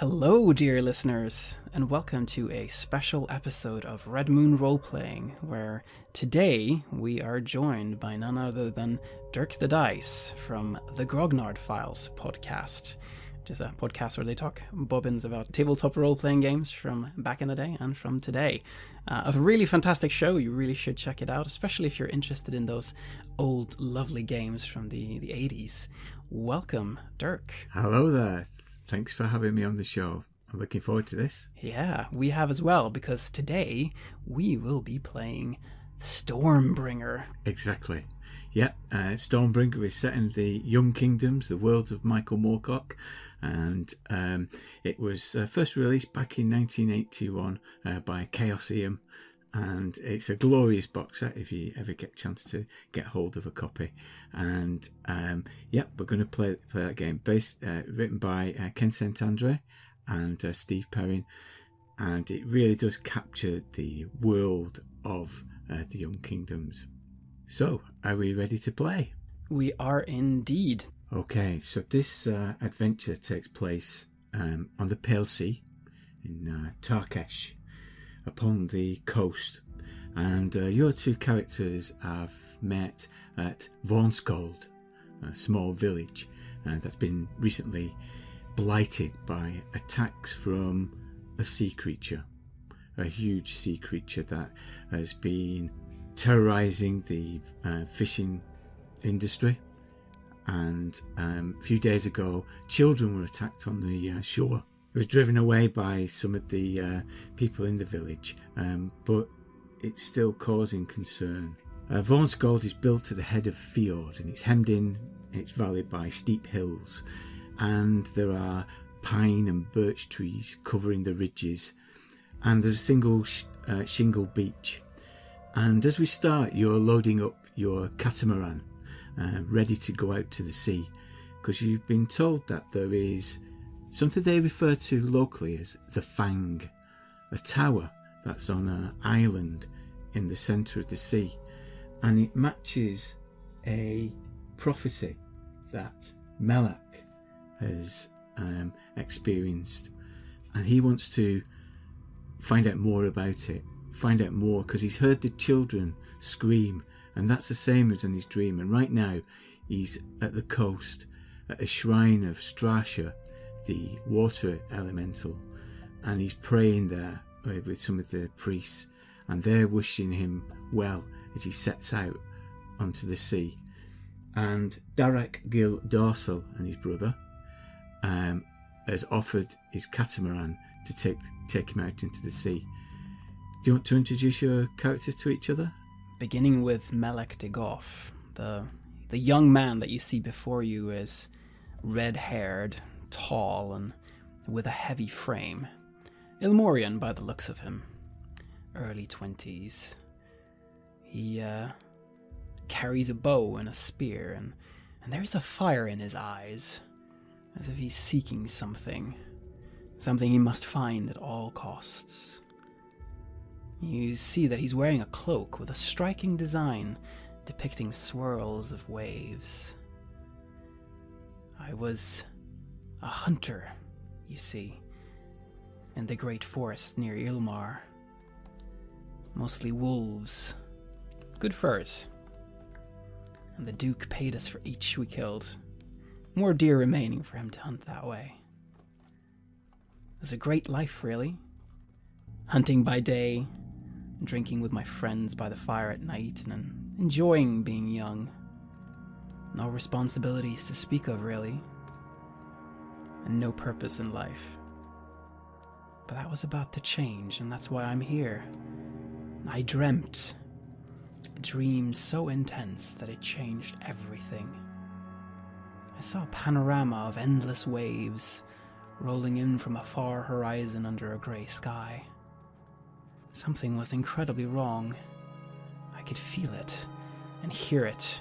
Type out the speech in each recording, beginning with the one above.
Hello, dear listeners, and welcome to a special episode of Red Moon Roleplaying, where today we are joined by none other than Dirk the Dice from the Grognard Files podcast, which is a podcast where they talk bobbins about tabletop role-playing games from back in the day and from today. A really fantastic show. You really should check it out, especially if you're interested in those old, lovely games from the 80s. Welcome, Dirk. Hello there. Thanks for having me on the show. I'm looking forward to this. Yeah, we have as well, because today we will be playing Stormbringer. Exactly. Yeah, Stormbringer is set in the Young Kingdoms, the world of Michael Moorcock, and it was first released back in 1981 by Chaosium, and it's a glorious box set if you ever get a chance to get hold of a copy. And we're going to play that game, written by Ken St. Andre and Steve Perrin, and it really does capture the world of the Young Kingdoms. So, are we ready to play? We are indeed. Okay, so this adventure takes place on the Pale Sea in Tarkesh, upon the coast, and your two characters have met at Vornskold, a small village that's been recently blighted by attacks from a sea creature, a huge sea creature that has been terrorizing the fishing industry. And a few days ago, children were attacked on the shore. It was driven away by some of the people in the village, but it's still causing concern. Vornskold is built at the head of a fjord, and it's hemmed in its valley by steep hills, and there are pine and birch trees covering the ridges, and there's a single shingle beach. And as we start, you're loading up your catamaran, ready to go out to the sea, because you've been told that there is something they refer to locally as the Fang, a tower that's on an island in the centre of the sea, and it matches a prophecy that Melek has experienced, and he wants to find out more about it, because he's heard the children scream, and that's the same as in his dream. And right now he's at the coast at a shrine of Strasha, the water elemental, and he's praying there with some of the priests, and they're wishing him well as he sets out onto the sea. And Darak Gil Darsel and his brother has offered his catamaran to take him out into the sea. Do you want to introduce your characters to each other? Beginning with Melek de Goff, the young man that you see before you is red-haired, tall, and with a heavy frame. Ilmorian by the looks of him. Early 20s. He carries a bow and a spear, and there's a fire in his eyes, as if he's seeking something he must find at all costs. You see that he's wearing a cloak with a striking design depicting swirls of waves. I was a hunter, you see, in the great forest near Ilmar. Mostly wolves. Good furs. And the Duke paid us for each we killed. More deer remaining for him to hunt that way. It was a great life, really. Hunting by day, drinking with my friends by the fire at night, and enjoying being young. No responsibilities to speak of, really. And no purpose in life. But that was about to change, and that's why I'm here. I dreamt. A dream so intense that it changed everything. I saw a panorama of endless waves rolling in from a far horizon under a grey sky. Something was incredibly wrong. I could feel it and hear it.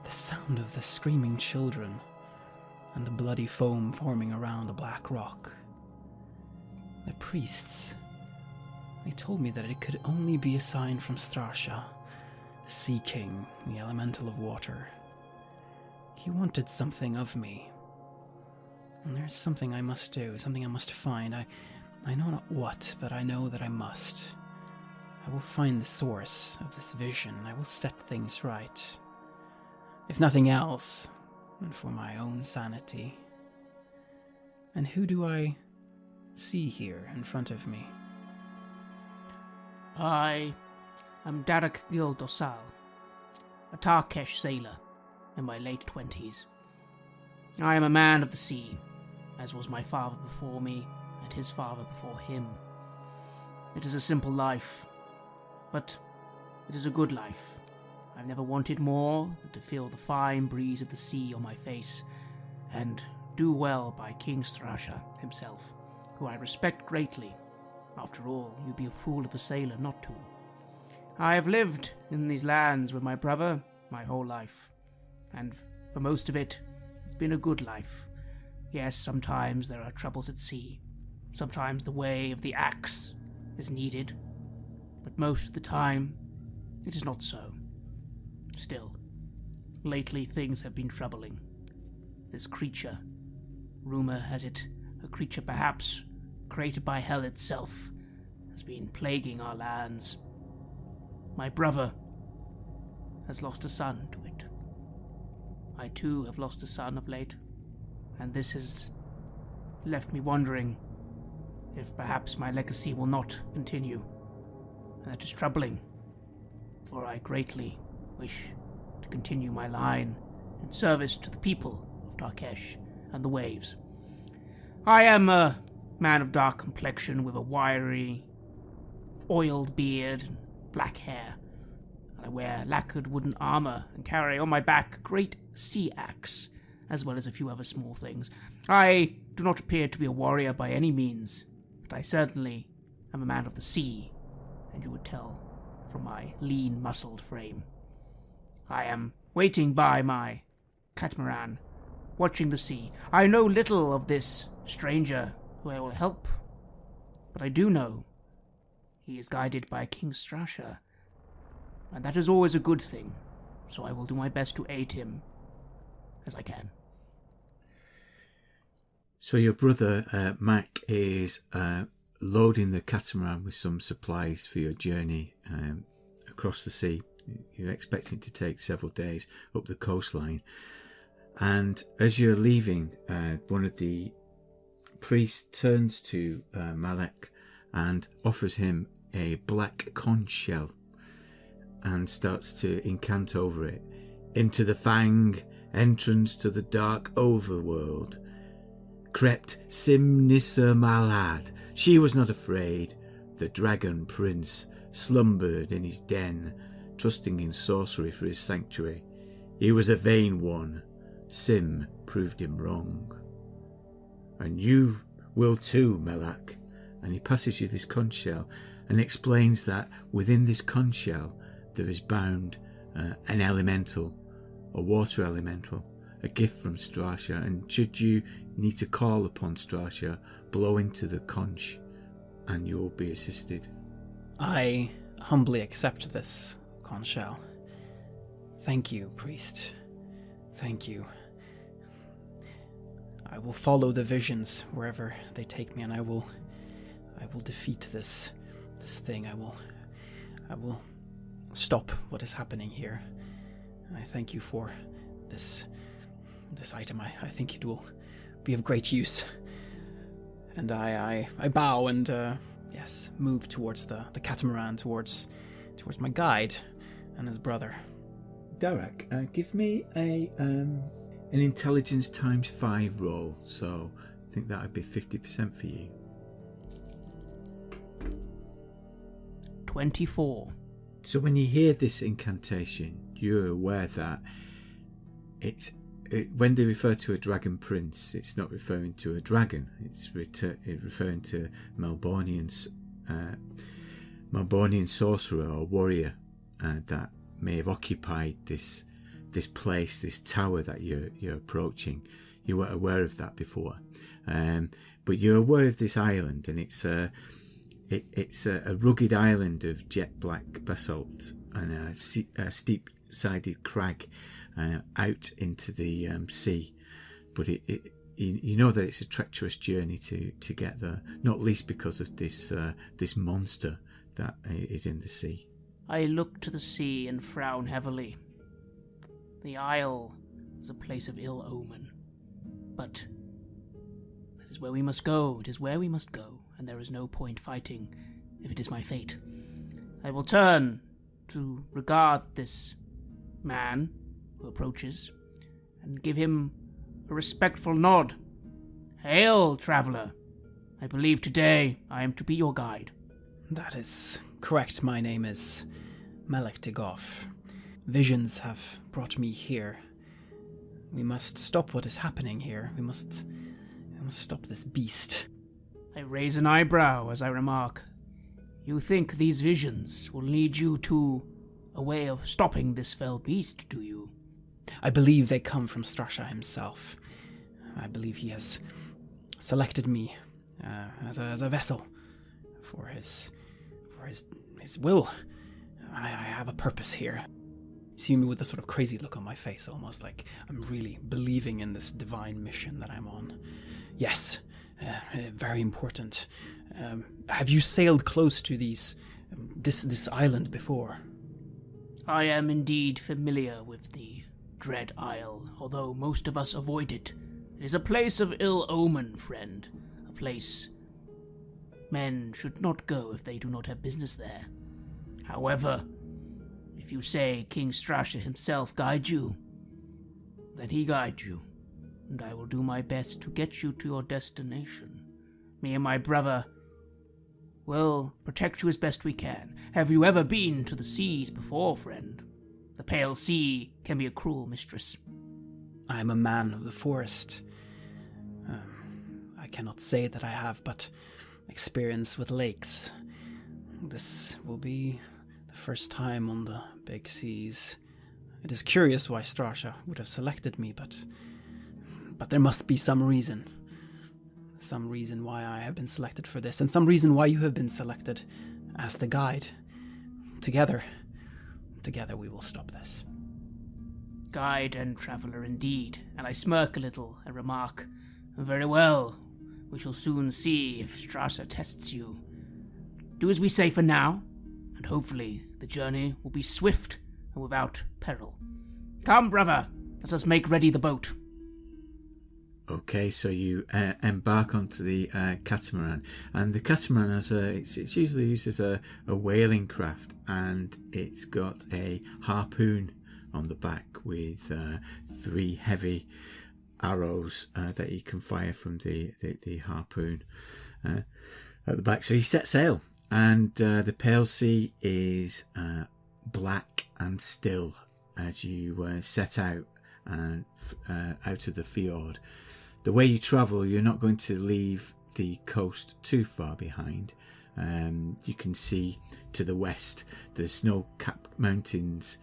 The sound of the screaming children and the bloody foam forming around a black rock. The priests, they told me that it could only be a sign from Strasha, the Sea King, the elemental of water. He wanted something of me. There's something I must do, something I must find. I know not what, but I know that I must. I will find the source of this vision. I will set things right. If nothing else, then for my own sanity. And who do I see here in front of me? I am Derek Gildosal, a Tarkesh sailor in my late 20s. I am a man of the sea, as was my father before me and his father before him. It is a simple life, but it is a good life. I've never wanted more than to feel the fine breeze of the sea on my face and do well by King Strasha himself, who I respect greatly. After all, you'd be a fool of a sailor not to. I have lived in these lands with my brother my whole life, and for most of it, it's been a good life. Yes, sometimes there are troubles at sea. Sometimes the way of the axe is needed, but most of the time, it is not so. Still, lately things have been troubling. This creature, rumor has it, a creature perhaps created by hell itself, has been plaguing our lands. My brother has lost a son to it. I too have lost a son of late, and this has left me wondering if perhaps my legacy will not continue. And that is troubling, for I greatly wish to continue my line in service to the people of Tarkesh and the waves. I am a man of dark complexion with a wiry, oiled beard and black hair, and I wear lacquered wooden armor and carry on my back a great sea axe, as well as a few other small things. I do not appear to be a warrior by any means, but I certainly am a man of the sea, and you would tell from my lean, muscled frame. I am waiting by my catamaran, watching the sea. I know little of this stranger who I will help, but I do know he is guided by King Strasha, and that is always a good thing, so I will do my best to aid him as I can. So your brother, Mac, is loading the catamaran with some supplies for your journey across the sea. You're expecting to take several days up the coastline. And as you're leaving, one of the priests turns to Malek and offers him a black conch shell and starts to incant over it. Into the Fang, entrance to the dark overworld, crept Simnissa Malad. She was not afraid. The dragon prince slumbered in his den, trusting in sorcery for his sanctuary. He was a vain one. Sim proved him wrong. And you will too, Melak. And he passes you this conch shell and explains that within this conch shell there is bound an elemental, a water elemental, a gift from Strasha, and should you need to call upon Strasha, blow into the conch and you'll be assisted. I humbly accept this conch shell. Thank you, priest. Thank you. I will follow the visions wherever they take me, and I will defeat this thing. I will stop what is happening here. And I thank you for this item. I think it will be of great use. And I bow and yes, move towards the catamaran, towards my guide and his brother. Derek, give me an intelligence times 5 roll. So I think that would be 50% for you. 24. So when you hear this incantation, you're aware that when they refer to a dragon prince, it's not referring to a dragon. It's referring to Melniboné sorcerer or warrior that may have occupied this place, this tower that you're approaching. You weren't aware of that before, but you're aware of this island, and it's a rugged island of jet black basalt and a steep-sided crag out into the sea. But you know that it's a treacherous journey to get there, not least because of this monster that is in the sea. I look to the sea and frown heavily. The Isle is a place of ill omen. But that is where we must go. It is where we must go, and there is no point fighting if it is my fate. I will turn to regard this man who approaches and give him a respectful nod. Hail, traveller. I believe today I am to be your guide. That is correct. My name is Melek de Goff. Visions have brought me here. We must stop what is happening here. We must stop this beast. I raise an eyebrow as I remark, you think these visions will lead you to a way of stopping this fell beast, do you? I believe they come from Strasha himself. I believe he has selected me as a vessel for his will. I have a purpose here. You see me with a sort of crazy look on my face, almost like I'm really believing in this divine mission that I'm on. Yes, very important. Have you sailed close to this island before? I am indeed familiar with the Dread Isle, although most of us avoid it. It is a place of ill omen, friend. A place men should not go if they do not have business there. However, if you say King Strasha himself guide you, then he guide you, and I will do my best to get you to your destination. Me and my brother will protect you as best we can. Have you ever been to the seas before, friend? The Pale Sea can be a cruel mistress. I am a man of the forest. I cannot say that I have but experience with lakes. This will be the first time on the big seas. It is curious why Strasha would have selected me, but there must be some reason. Some reason why I have been selected for this, and some reason why you have been selected as the guide. Together we will stop this. Guide and traveller indeed, and I smirk a little and remark, very well, we shall soon see if Strasha tests you. Do as we say for now, and hopefully the journey will be swift and without peril. Come, brother, let us make ready the boat. Okay, so you embark onto the catamaran, and the catamaran it's usually used as a whaling craft, and it's got a harpoon on the back with 3 heavy arrows that you can fire from the harpoon at the back. So you set sail, and the Pale Sea is black and still as you set out out of the fjord. The way you travel, you're not going to leave the coast too far behind. You can see to the west the snow-capped mountains,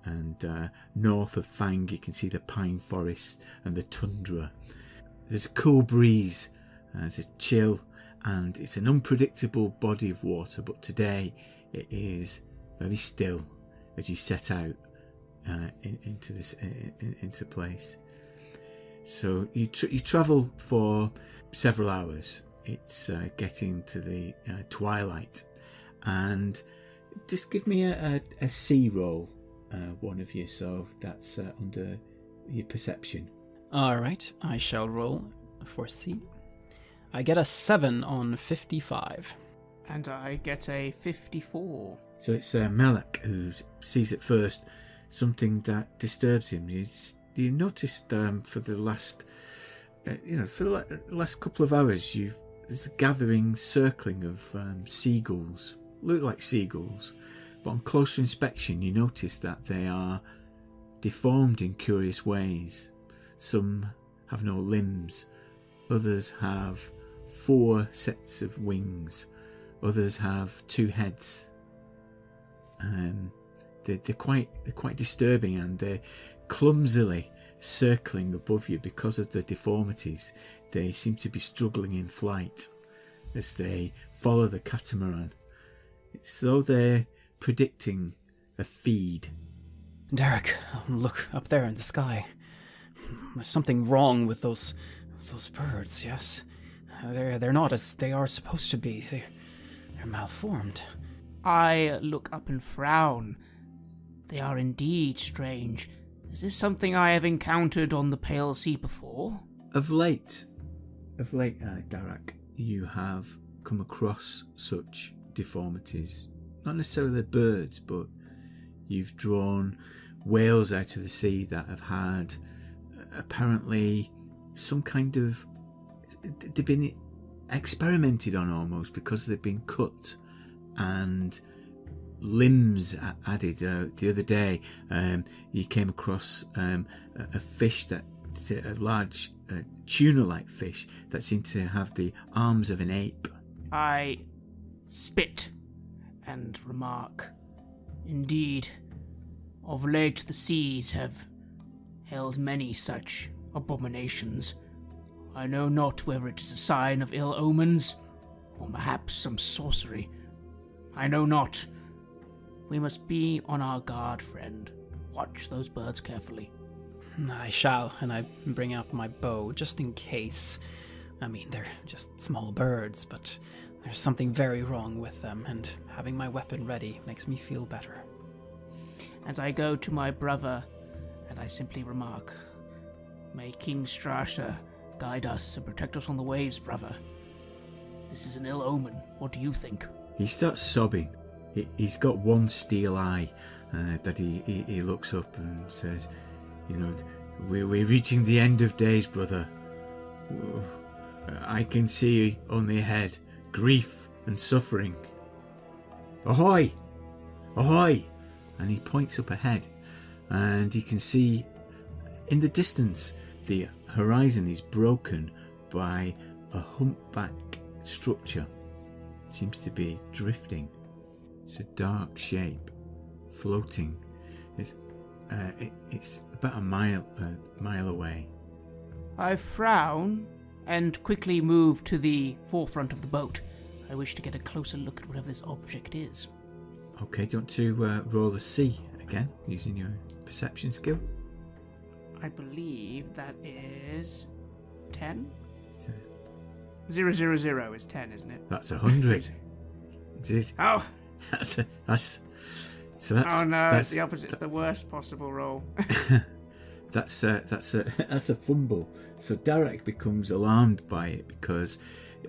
and north of Fang you can see the pine forest and the tundra. There's a cool breeze, there's a chill, and it's an unpredictable body of water, but today it is very still as you set out into place. So you travel for several hours. It's getting to the twilight, and just give me a sea roll, one of you. So that's under your perception. All right, I shall roll for C. I get a 7 on 55. And I get a 54. So it's Melek who sees at first something that disturbs him. You noticed for the last, for the last couple of hours, there's a gathering, circling of seagulls. Look like seagulls, but on closer inspection, you notice that they are deformed in curious ways. Some have no limbs, others have 4 sets of wings, others have 2 heads. They're quite disturbing, and they're clumsily circling above you because of the deformities. They seem to be struggling in flight as they follow the catamaran. It's though they're predicting a feed. Derek, look up there in the sky. There's something wrong with those Those birds, yes. They're not as they are supposed to be. They're malformed. I look up and frown. They are indeed strange. Is this something I have encountered on the Pale Sea before? Of late, Darak, you have come across such deformities. Not necessarily birds, but you've drawn whales out of the sea that have had apparently some kind of... They've been experimented on almost, because they've been cut and limbs added. The other day you came across a fish a large tuna-like fish that seemed to have the arms of an ape. I spit and remark, indeed, of late the seas have held many such abominations. I know not whether it is a sign of ill omens, or perhaps some sorcery. I know not. We must be on our guard, friend. Watch those birds carefully. I shall, and I bring out my bow, just in case. I mean, they're just small birds, but there's something very wrong with them, and having my weapon ready makes me feel better. And I go to my brother, and I simply remark, may King Strasha guide us and protect us on the waves, brother. This is an ill omen. What do you think? He starts sobbing. He's got one steel eye that he looks up and says, you know, we're reaching the end of days, brother. I can see only ahead grief and suffering. Ahoy! Ahoy! And he points up ahead, and he can see in the distance the horizon is broken by a humpback structure. It seems to be drifting. It's a dark shape, floating. It's about a mile away. I frown and quickly move to the forefront of the boat. I wish to get a closer look at whatever this object is. Okay, do you want to roll a C again, using your perception skill? I believe that is 10? So 000 is 10, isn't it? that's 100. Is it? Oh! That's oh no, it's the opposite. It's the worst possible roll. That's a fumble. So Derek becomes alarmed by it because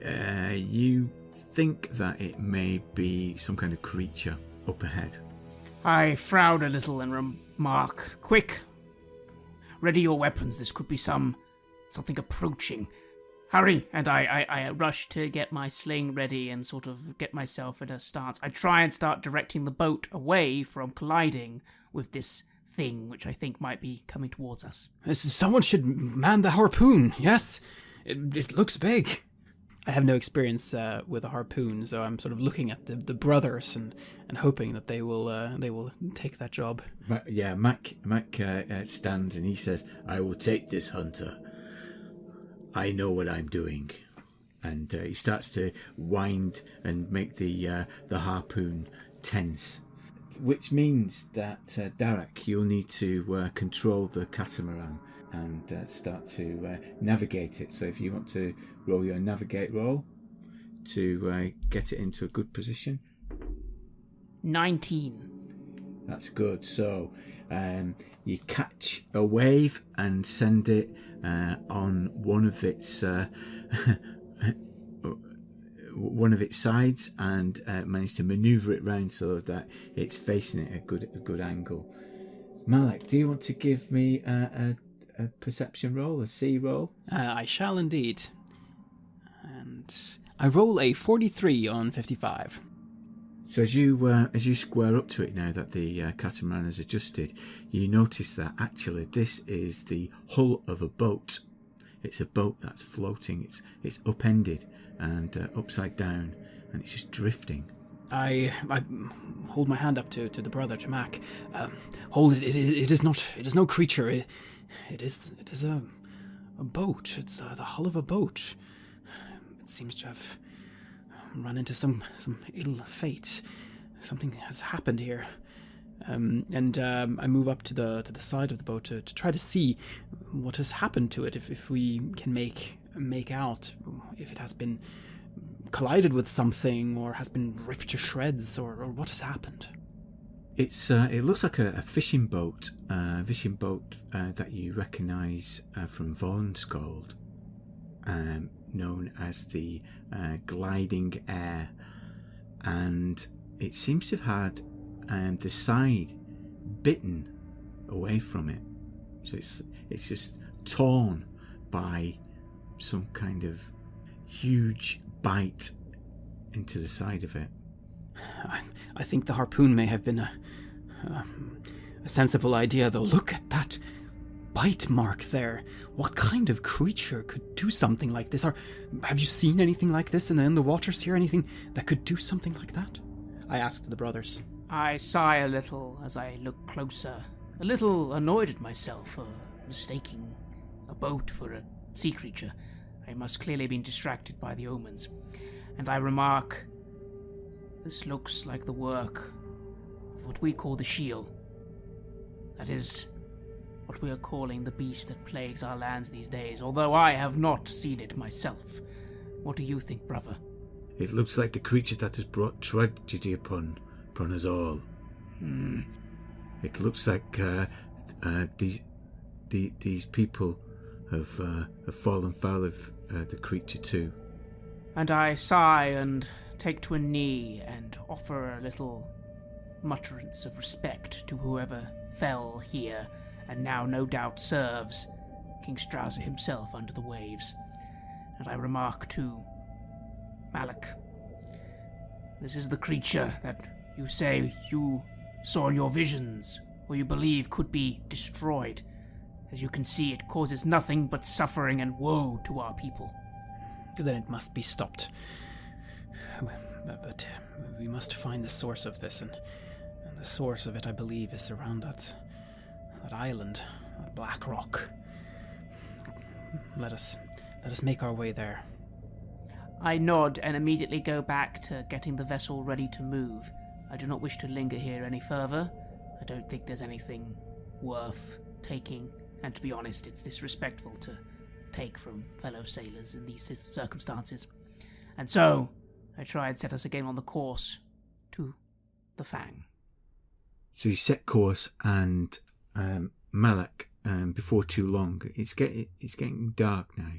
you think that it may be some kind of creature up ahead. I frown a little and remark, quick! Ready your weapons, this could be something approaching. Hurry! And I rush to get my sling ready and sort of get myself at a stance. I try and start directing the boat away from colliding with this thing, which I think might be coming towards us. Someone should man the harpoon, yes? It looks big. I have no experience with a harpoon, so I'm sort of looking at the brothers and hoping that they will take that job. Mac stands and he says, "I will take this, hunter. I know what I'm doing." And he starts to wind and make the harpoon tense, which means that Darak, you'll need to control the catamaran and start to navigate it. So if you want to roll your navigate roll to get it into a good position. 19. That's good. So you catch a wave and send it on one of its sides and manage to maneuver it round so that it's facing it at a good angle. Malak, do you want to give me a perception roll, a C roll? I shall indeed. And I roll a 43 on 55. So as you square up to it now that the catamaran has adjusted, you notice that actually this is the hull of a boat. It's a boat that's floating. It's upended and upside down, and it's just drifting. I hold my hand up to the brother, to Mac. Hold it. It is no creature. It is a boat. It's the hull of a boat. It seems to have run into some ill fate. Something has happened here. I move up to the side of the boat to try to see what has happened to it. If we can make make out if it has been collided with something or has been ripped to shreds or what has happened. It looks like a fishing boat that you recognise from Vornskjold, known as the Gliding Air, and it seems to have had the side bitten away from it, so it's just torn by some kind of huge bite into the side of it. I think the harpoon may have been a sensible idea, though. Look at that bite mark there. What kind of creature could do something like this? Have you seen anything like this in the waters here? Anything that could do something like that? I asked the brothers. I sigh a little as I look closer, a little annoyed at myself for mistaking a boat for a sea creature. I must clearly have been distracted by the omens. And I remark, this looks like the work of what we call the shield. That is what we are calling the beast that plagues our lands these days, although I have not seen it myself. What do you think, brother? It looks like the creature that has brought tragedy upon us all. It looks like these people have fallen foul of the creature too. And I sigh and take to a knee and offer a little mutterance of respect to whoever fell here and now no doubt serves King Strauser himself under the waves. And I remark to Malak, this is the creature that you say you saw in your visions, or you believe could be destroyed. As you can see, it causes nothing but suffering and woe to our people. Then it must be stopped. But we must find the source of this, and the source of it, I believe, is around that island, that black rock. Let us make our way there. I nod and immediately go back to getting the vessel ready to move. I do not wish to linger here any further. I don't think there's anything worth taking, and to be honest, it's disrespectful to take from fellow sailors in these circumstances. And so, I try and set us again on the course to the Fang. So you set course, and Malak, before too long, it's getting dark now,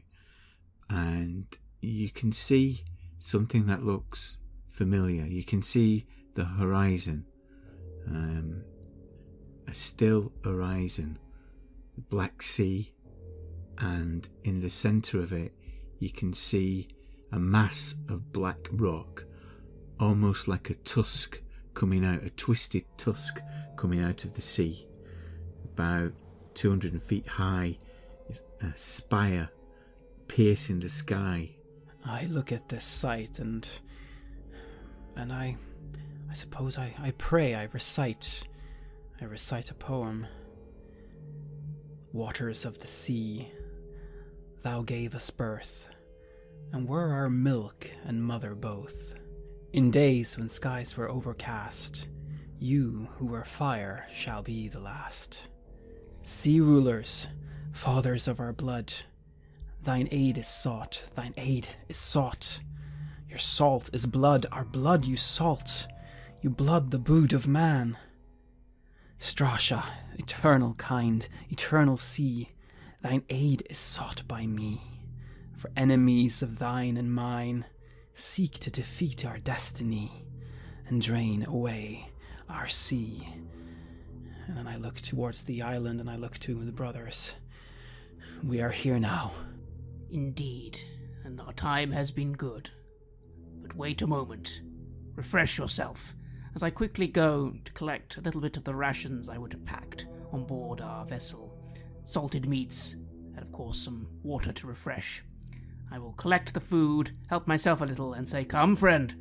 and you can see something that looks familiar. You can see the horizon, a still horizon, the Black Sea, and in the centre of it you can see a mass of black rock, almost like a tusk coming out, a twisted tusk coming out of the sea, about 200 feet high, a spire piercing the sky. I look at this sight and I suppose I pray, I recite a poem. Waters of the sea, thou gave us birth, and were our milk and mother both. In days when skies were overcast, you who were fire shall be the last. Sea rulers, fathers of our blood, thine aid is sought, thine aid is sought. Your salt is blood, our blood you salt, you blood the brood of man. Strasha, eternal kind, eternal sea, thine aid is sought by me. For enemies of thine and mine seek to defeat our destiny and drain away our sea. And then I look towards the island and I look to the brothers. We are here now. Indeed, and our time has been good. But wait a moment. Refresh yourself, as I quickly go to collect a little bit of the rations I would have packed on board our vessel. Salted meats, and of course some water to refresh. I will collect the food, help myself a little, and say, come, friend,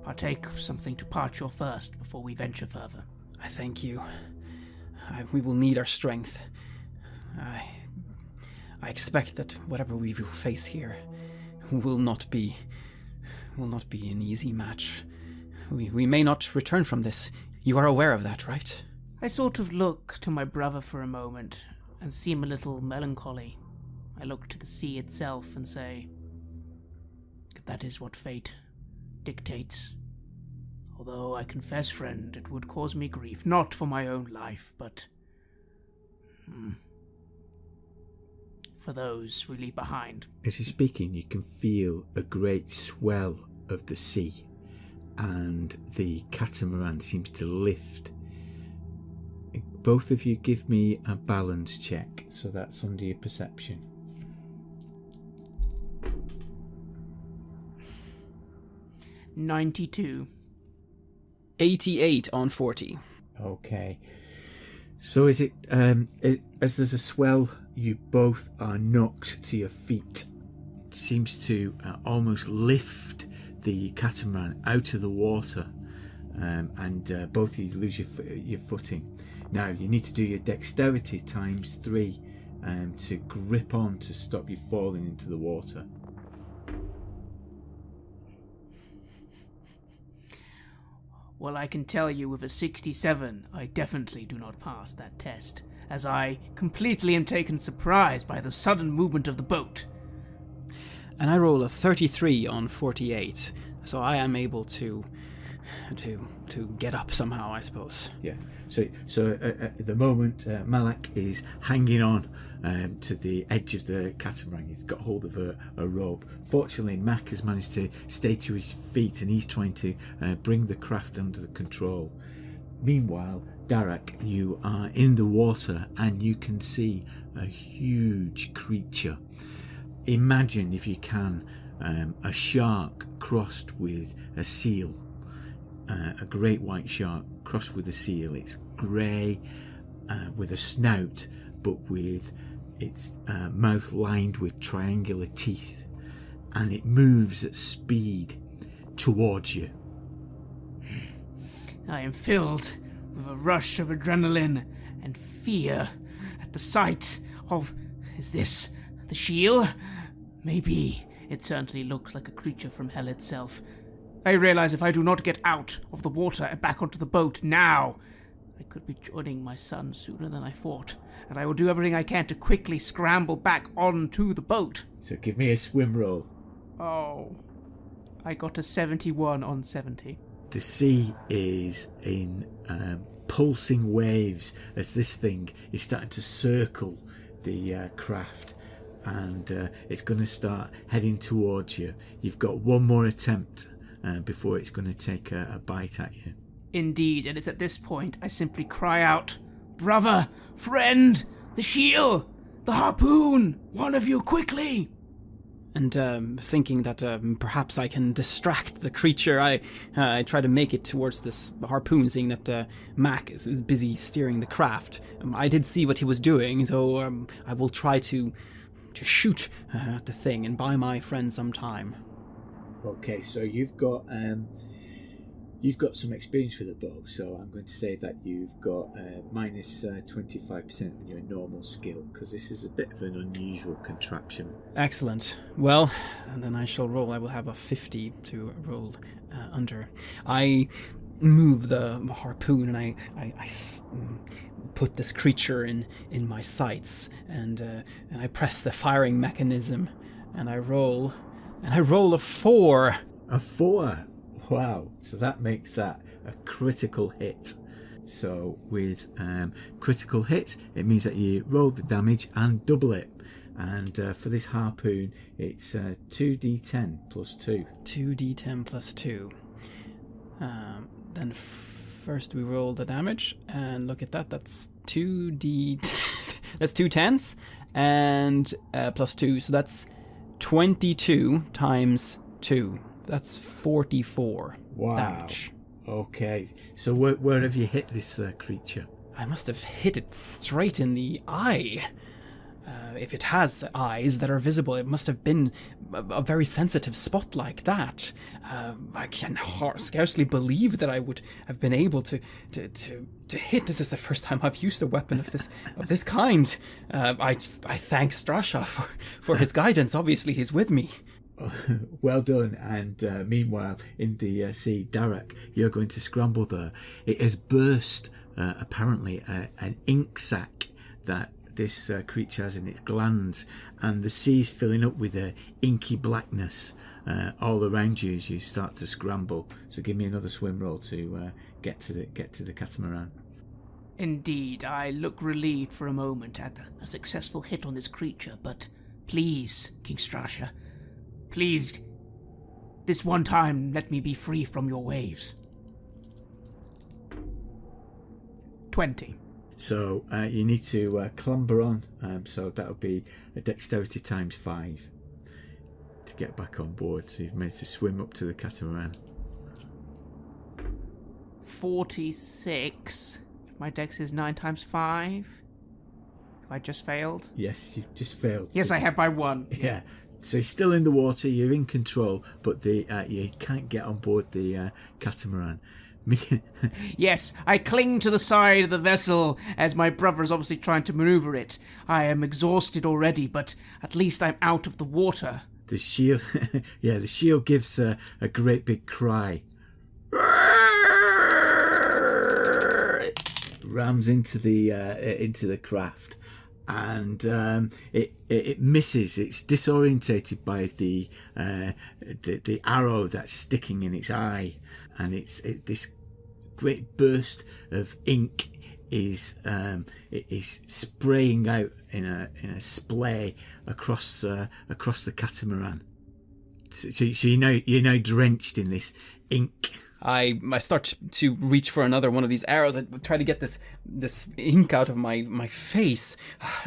partake of something to parch your thirst before we venture further. I thank you. We will need our strength. I expect that whatever we will face here will not be an easy match. We may not return from this. You are aware of that, right? I sort of look to my brother for a moment and seem a little melancholy. I look to the sea itself and say, if that is what fate dictates. Although I confess, friend, it would cause me grief, not for my own life, but for those we leave behind. As you're speaking, you can feel a great swell of the sea, and the catamaran seems to lift. Both of you give me a balance check, so that's under your perception. $92. 88 on 40. Okay. So is it, as there's a swell, you both are knocked to your feet. It seems to almost lift the catamaran out of the water, and both of you lose your footing. Now you need to do your dexterity times 3 to grip on to stop you falling into the water. Well, I can tell you with a 67, I definitely do not pass that test, as I completely am taken surprise by the sudden movement of the boat. And I roll a 33 on 48, so I am able to get up somehow, I suppose. Yeah. So at the moment, Malak is hanging on to the edge of the catamaran. He's got hold of a rope. Fortunately, Mac has managed to stay to his feet, and he's trying to bring the craft under the control. Meanwhile, Darak, you are in the water, and you can see a huge creature. Imagine, if you can, a shark crossed with a seal. A great white shark crossed with a seal. It's grey with a snout, but with its mouth lined with triangular teeth, and it moves at speed towards you. I am filled with a rush of adrenaline and fear at the sight of... Is this the shield? Maybe. It certainly looks like a creature from hell itself. I realize if I do not get out of the water and back onto the boat now, I could be joining my son sooner than I thought, and I will do everything I can to quickly scramble back onto the boat. So give me a swim roll. Oh, I got a 71 on 70. The sea is in pulsing waves as this thing is starting to circle the craft, and it's going to start heading towards you. You've got one more attempt before it's going to take a bite at you. Indeed, and it's at this point I simply cry out, "Brother, friend, the shield, the harpoon, one of you quickly!" And thinking that perhaps I can distract the creature, I try to make it towards this harpoon, seeing that Mac is busy steering the craft. I did see what he was doing, so I will try to shoot at the thing and buy my friend some time. Okay, so you've got some experience with the bow, so I'm going to say that you've got minus 25% on your normal skill, because this is a bit of an unusual contraption. Excellent. Well, then I shall roll. I will have a 50 to roll under. I move the harpoon and I put this creature in my sights, and I press the firing mechanism, and I roll a 4. A 4? Wow, so that makes that a critical hit. So with critical hits, it means that you roll the damage and double it. And for this harpoon, it's 2d10 plus 2. 2d10 plus 2. Then first we roll the damage, and look at that, that's 2d... that's 2 10s, and plus 2, so that's 22 times 2. That's 44 damage. Okay, so where have you hit this creature? I must have hit it straight in the eye. If it has eyes that are visible, it must have been a very sensitive spot like that. I can scarcely believe that I would have been able to hit. This is the first time I've used a weapon of this kind. I thank Strasha for his guidance. Obviously, he's with me. Well done. And meanwhile, in the sea, Darak, you're going to scramble there. It has burst, apparently, an ink sac that this creature has in its glands, and the sea's filling up with a inky blackness all around you as you start to scramble. So give me another swim roll to get to the catamaran. Indeed, I look relieved for a moment at a successful hit on this creature, but please, King Strasha, please, this one time let me be free from your waves. 20. So you need to clamber on, so that'll be a dexterity times 5 to get back on board. So you've managed to swim up to the catamaran. 46. My dex is 9 times 5. Have I just failed? Yes, you've just failed. Yes, I have by 1. Yeah. So you're still in the water, you're in control, but you can't get on board the catamaran. Yes, I cling to the side of the vessel as my brother is obviously trying to maneuver it. I am exhausted already, but at least I'm out of the water. The shield, the shield gives a great big cry. Rams into the craft, and it misses. It's disorientated by the arrow that's sticking in its eye, and this great burst of ink is spraying out in a splay across the catamaran. So you're now drenched in this ink. I start to reach for another one of these arrows. I try to get this ink out of my face.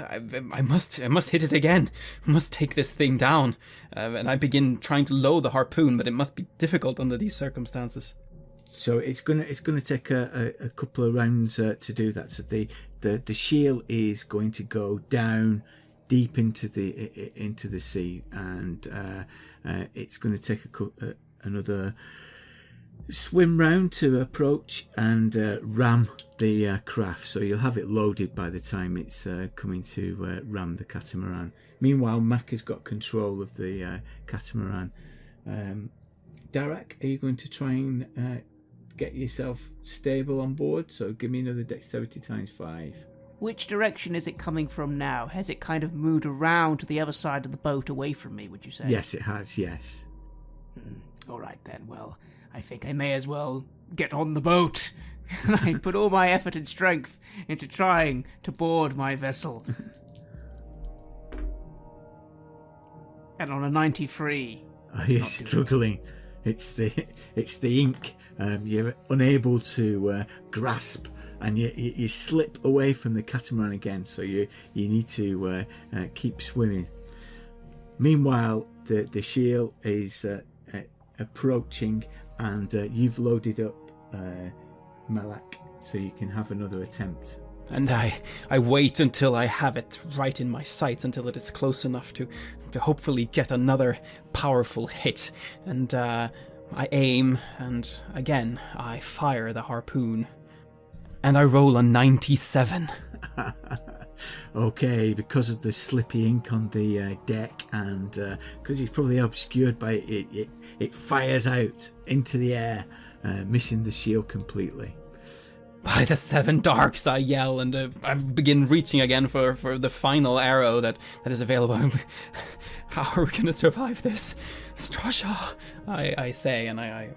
I must hit it again. I must take this thing down. And I begin trying to load the harpoon, but it must be difficult under these circumstances. So it's gonna take a couple of rounds to do that. So the shield is going to go down deep into the sea, and it's going to take another swim round to approach and ram the craft. So you'll have it loaded by the time it's coming to ram the catamaran. Meanwhile, Mac has got control of the catamaran. Darak, are you going to try and get yourself stable on board? So give me another dexterity times 5. Which direction is it coming from now? Has it kind of moved around to the other side of the boat away from me, would you say? Yes, it has, yes. All right then, well, I think I may as well get on the boat. I put all my effort and strength into trying to board my vessel. And on a 93. Oh, you're struggling. It's the ink. You're unable to grasp, and you slip away from the catamaran again. So you need to keep swimming. Meanwhile, the shield is approaching, and you've loaded up Malak, so you can have another attempt. And I wait until I have it right in my sights, until it is close enough to hopefully get another powerful hit. And I aim, and again I fire the harpoon. And I roll a 97. Okay, because of the slippy ink on the deck, and because it's probably obscured by it, it fires out into the air, missing the shield completely. By the 7 darks, I yell, and I begin reaching again for the final arrow that is available. How are we going to survive this? Strasha, I say, and I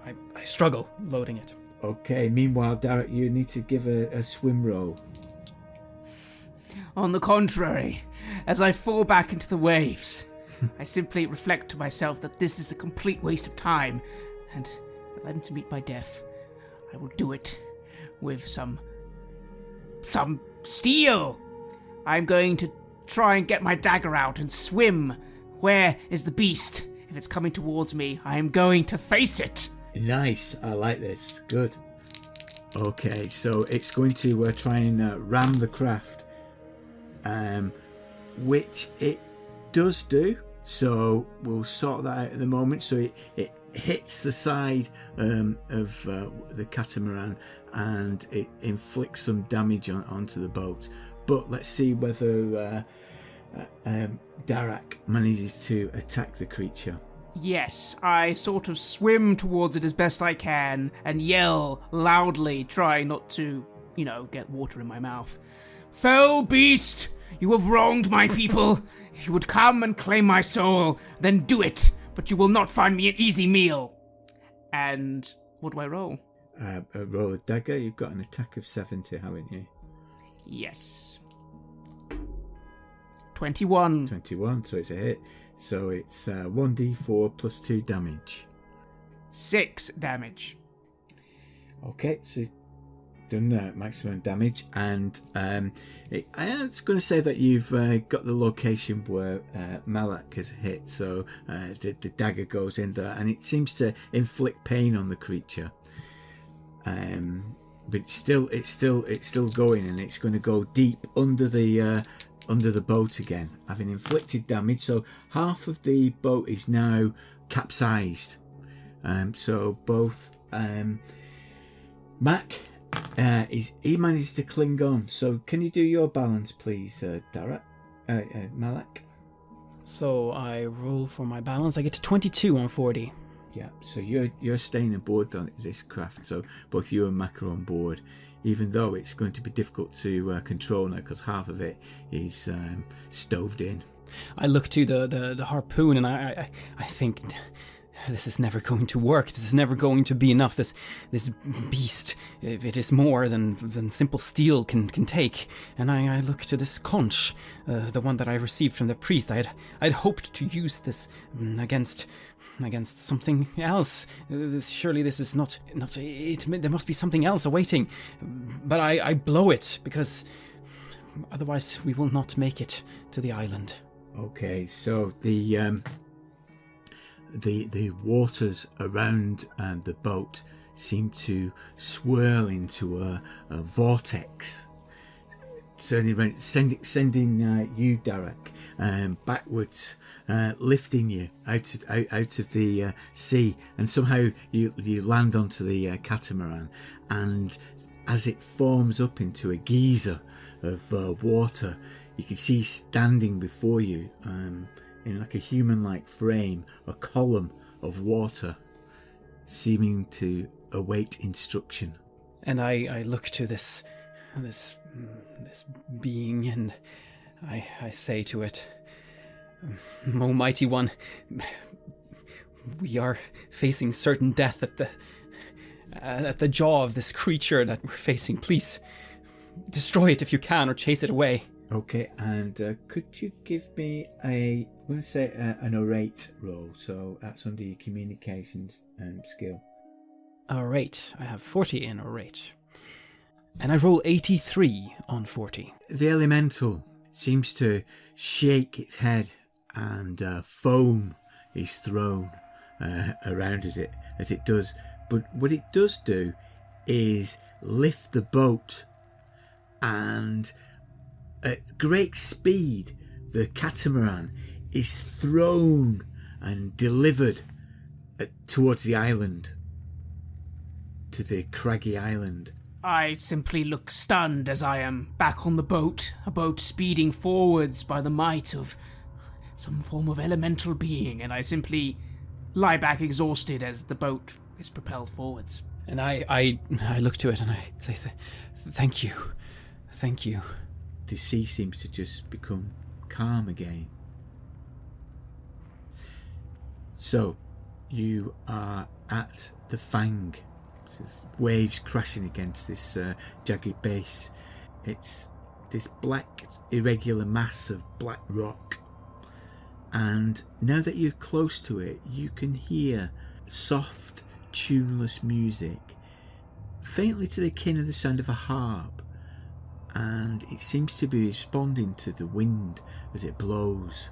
struggle loading it. Okay, meanwhile, Darak, you need to give a swim roll. On the contrary, as I fall back into the waves, I simply reflect to myself that this is a complete waste of time, and if I'm to meet my death, I will do it with some steel. I'm going to try and get my dagger out and swim. Where is the beast? If it's coming towards me, I am going to face it. Nice, I like this. Good. Okay, so it's going to try and ram the craft, which it does do. So we'll sort that out at the moment. So it hits the side of the catamaran, and it inflicts some damage onto the boat. But let's see whether Darak manages to attack the creature. Yes, I sort of swim towards it as best I can and yell loudly, trying not to, get water in my mouth. Fell beast, You have wronged my people. You would come and claim my soul, then do it. But you will not find me an easy meal. And what do I roll? Roll a dagger. You've got an attack of 70, haven't you? Yes. 21. 21, so it's a hit. So it's 1d4 plus 2 damage. 6 damage. Okay, so you've done maximum damage, and I was going to say that you've got the location where Malak has hit, so the dagger goes in there, and it seems to inflict pain on the creature. But it's still going, and it's going to go deep under the boat again, having inflicted damage. So half of the boat is now capsized. So both Mac he managed to cling on. So can you do your balance, please, Malak? So I roll for my balance. I get to 22 on 40. Yeah, so you're staying aboard on this craft, so both you and Mac are on board, even though it's going to be difficult to control now because half of it is stoved in. I look to the harpoon, and I think this is never going to work. This is never going to be enough. This beast, it is more than simple steel can take. And I look to this conch, the one that I received from the priest. I'd hoped to use this against something else. Surely this is not it. There must be something else awaiting. But I blow it, because otherwise we will not make it to the island. Okay, so the waters around the boat seem to swirl into a vortex, turning around, sending you, Derek, backwards, lifting you out of the sea, and somehow you land onto the catamaran, and as it forms up into a geyser of water, you can see standing before you, in like a human-like frame, a column of water, seeming to await instruction. And I look to this being, and I say to it, "O mighty one, we are facing certain death at the jaw of this creature that we're facing. Please destroy it if you can, or chase it away." Okay, and could you give me I'm going to say an orate roll, so that's under your communications skill. Orate. I have 40 in orate. And I roll 83 on 40. The elemental seems to shake its head, and foam is thrown around as it does. But what it does do is lift the boat, and at great speed the catamaran is thrown and delivered towards the island, to the craggy island. I simply look stunned as I am back on the boat, a boat speeding forwards by the might of some form of elemental being, and I simply lie back exhausted as the boat is propelled forwards. And I look to it and I say, thank you. Thank you. The sea seems to just become calm again. So, you are at the Fang. There's waves crashing against this jagged base. It's this black, irregular mass of black rock. And now that you're close to it, you can hear soft, tuneless music, faintly to the akin of the sound of a harp. And it seems to be responding to the wind as it blows.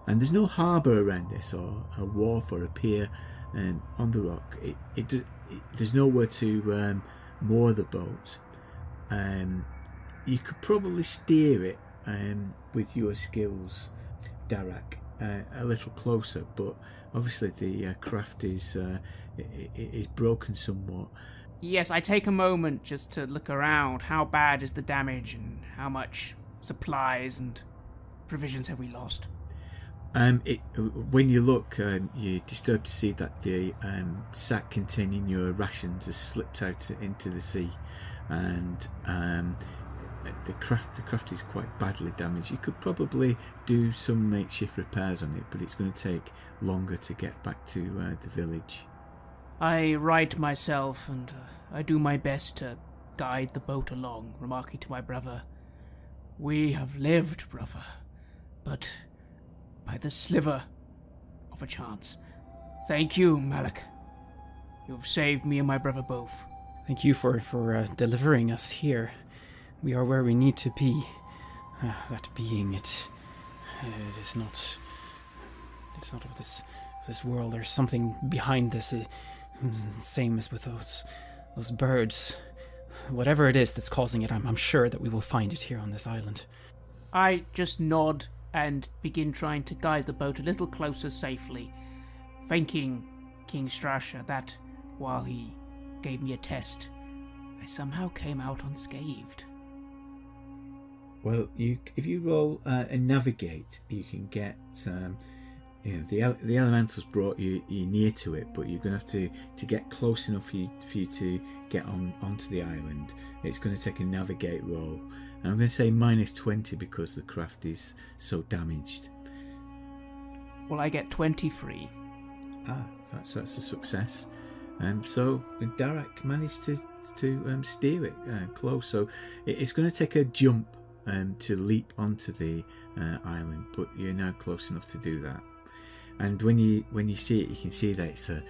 And there's no harbour around this, or a wharf or a pier on the rock. There's nowhere to moor the boat. You could probably steer it with your skills, Darak, a little closer, but obviously the craft is broken somewhat. Yes, I take a moment just to look around. How bad is the damage, and how much supplies and provisions have we lost? When you look, you're disturbed to see that the sack containing your rations has slipped out into the sea, and the craft is quite badly damaged. You could probably do some makeshift repairs on it, but it's going to take longer to get back to the village. I right myself, and I do my best to guide the boat along, remarking to my brother, "We have lived, brother, but by the sliver of a chance. Thank you, Malak. You've saved me and my brother both." Thank you for delivering us here. We are where we need to be. That being, it is not. It's not of this world. There's something behind this. Same as with those birds. Whatever it is that's causing it, I'm sure that we will find it here on this island. I just nod and begin trying to guide the boat a little closer safely, thanking King Strasher that while he gave me a test, I somehow came out unscathed. Well, if you roll and navigate, you can get. The elementals brought you near to it, but you're going to have to get close enough for you to get onto the island. It's going to take a navigate roll, and I'm going to say -20 because the craft is so damaged. Well, I get 23. That's a success. So Derek managed to steer it close. So it's going to take a jump to leap onto the island, but you're now close enough to do that. And when you see it, you can see that it's a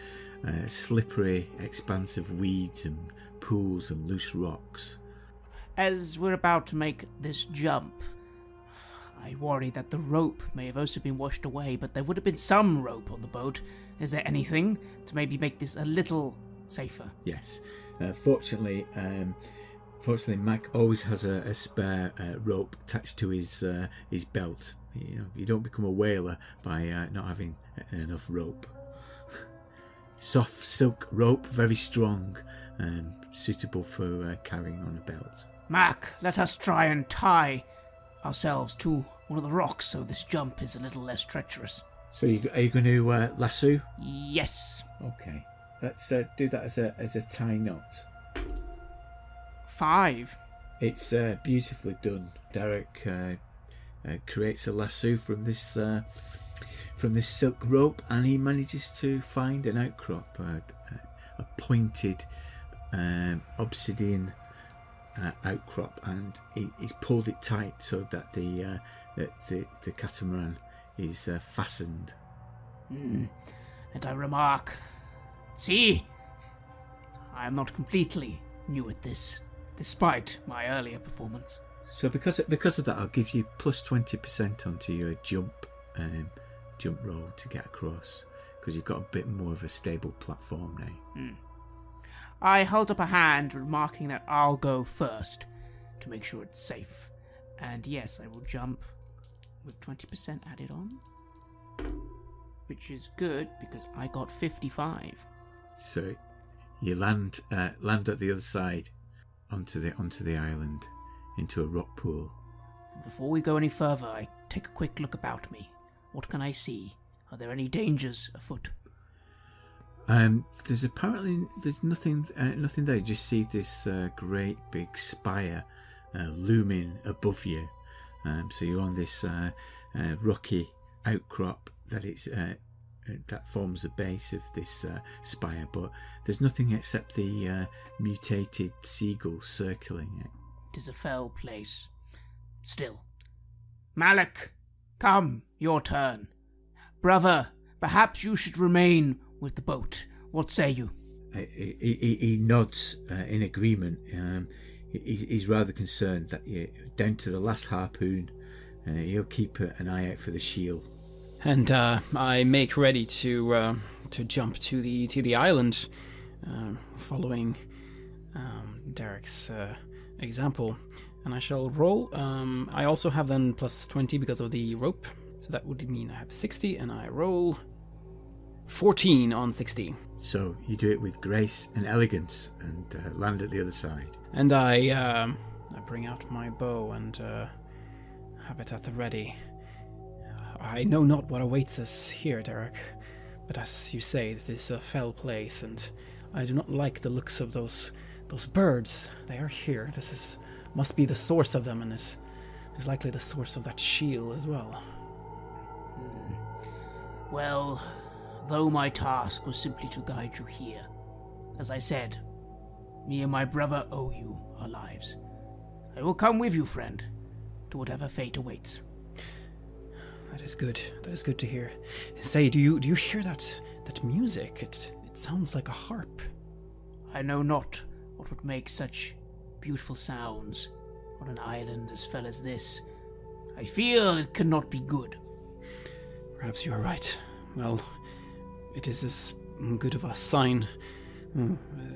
slippery expanse of weeds and pools and loose rocks. As we're about to make this jump, I worry that the rope may have also been washed away, but there would have been some rope on the boat. Is there anything to maybe make this a little safer? Yes. Fortunately, Mac always has a spare rope attached to his belt. You don't become a whaler by not having enough rope. Soft silk rope, very strong, suitable for carrying on a belt. Mac, let us try and tie ourselves to one of the rocks so this jump is a little less treacherous. So are you going to lasso? Yes. Okay. Let's do that as a tie knot. 5. It's beautifully done. Derek creates a lasso from this silk rope, and he manages to find an outcrop, a pointed obsidian outcrop, and he's pulled it tight so that the catamaran is fastened. And I remark, "See, I am not completely new at this, despite my earlier performance." So because of that, I'll give you plus 20% onto your jump roll to get across, because you've got a bit more of a stable platform now. I hold up a hand, remarking that I'll go first to make sure it's safe. And yes, I will jump with 20% added on, which is good because I got 55. So you land at the other side onto the island, into a rock pool. Before we go any further, I take a quick look about me. What can I see? Are there any dangers afoot? There's nothing there. You just see this great big spire looming above you. So you're on this rocky outcrop that forms the base of this spire, but there's nothing except the mutated seagull circling it. It is a fell place. Still. Malak, come, your turn. Brother, perhaps you should remain with the boat. What say you? He nods in agreement. He's rather concerned that you're down to the last harpoon. He'll keep an eye out for the shield. And I make ready to jump to the island, following Derek's example, and I shall roll. I also have then plus 20 because of the rope, so that would mean I have 60, and I roll 14 on 60. So you do it with grace and elegance and land at the other side. And I bring out my bow and have it at the ready. I know not what awaits us here, Derek, but as you say, this is a fell place, and I do not like the looks of those birds. They are here. This is must be the source of them, and is likely the source of that shield as well. Well, though my task was simply to guide you here, as I said, me and my brother owe you our lives. I will come with you, friend, to whatever fate awaits. That is good. That is good to hear. Say, do you hear that music? It sounds like a harp. I know not what would make such beautiful sounds on an island as fell as this. I feel it cannot be good. Perhaps you are right. Well, it is as good of a sign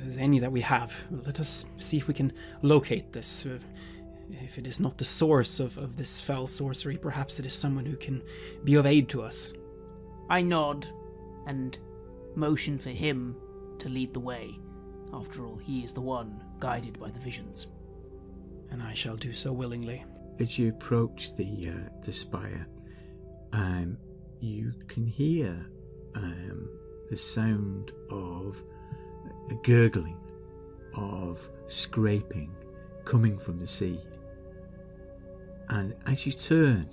as any that we have. Let us see if we can locate this. If it is not the source of this fell sorcery, perhaps it is someone who can be of aid to us. I nod and motion for him to lead the way. After all, he is the one guided by the visions. And I shall do so willingly. As you approach the spire, you can hear the sound of a gurgling, of scraping coming from the sea. And as you turn,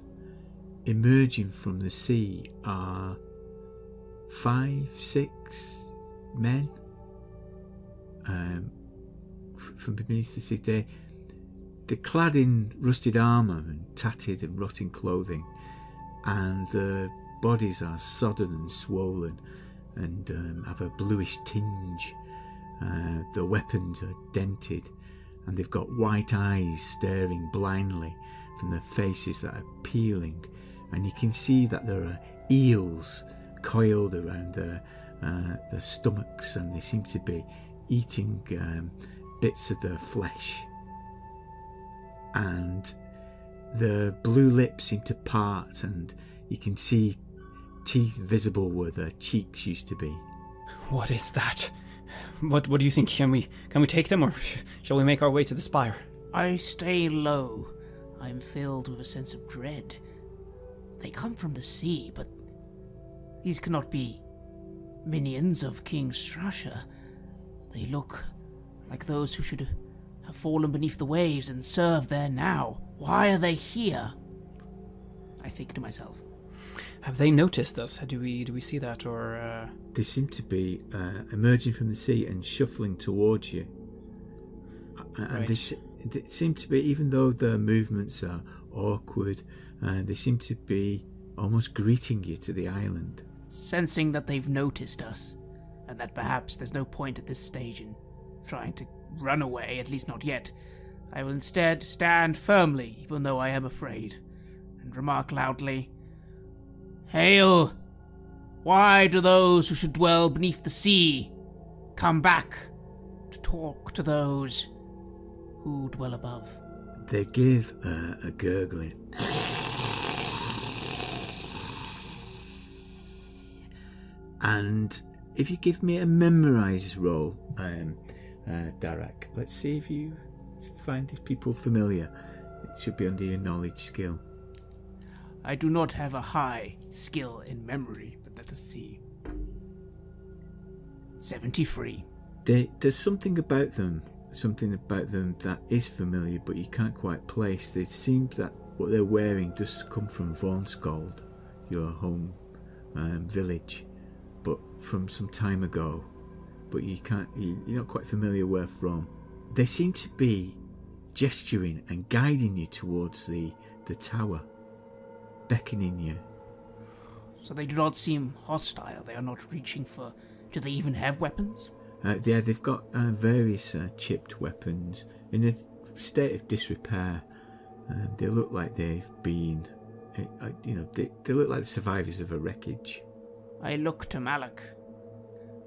emerging from the sea are 5, 6 men from beneath the sea. They're clad in rusted armour and tattered and rotting clothing, and their bodies are sodden and swollen and have a bluish tinge. The weapons are dented, and they've got white eyes staring blindly from their faces that are peeling, and you can see that there are eels coiled around their stomachs, and they seem to be eating bits of their flesh. And the blue lips seem to part, and you can see teeth visible where their cheeks used to be. What is that? What do you think? Can we take them, or shall we make our way to the spire? I stay low. I am filled with a sense of dread. They come from the sea, but these cannot be minions of King Strasher. They look like those who should have fallen beneath the waves and serve there now. Why are they here? I think to myself. Have they noticed us? Do we see that, or? They seem to be emerging from the sea and shuffling towards you. And they seem to be, even though their movements are awkward, they seem to be almost greeting you to the island. Sensing that they've noticed us, and that perhaps there's no point at this stage in trying to run away, at least not yet, I will instead stand firmly, even though I am afraid, and remark loudly, "Hail! Why do those who should dwell beneath the sea come back to talk to those who dwell above?" They give a gurgling. And if you give me a memorise roll, Darak, let's see if you find these people familiar. It should be under your knowledge skill. I do not have a high skill in memory, but let us see. 73. There's something about them that is familiar, but you can't quite place. It seems that what they're wearing does come from Vormskold, your home village, but from some time ago. But you're not quite familiar where from. They seem to be gesturing and guiding you towards the tower, beckoning you. So they do not seem hostile. They are not reaching for... Do they even have weapons? Yeah, they've got various chipped weapons in a state of disrepair. They look like they've been, they look like the survivors of a wreckage. I look to Malak.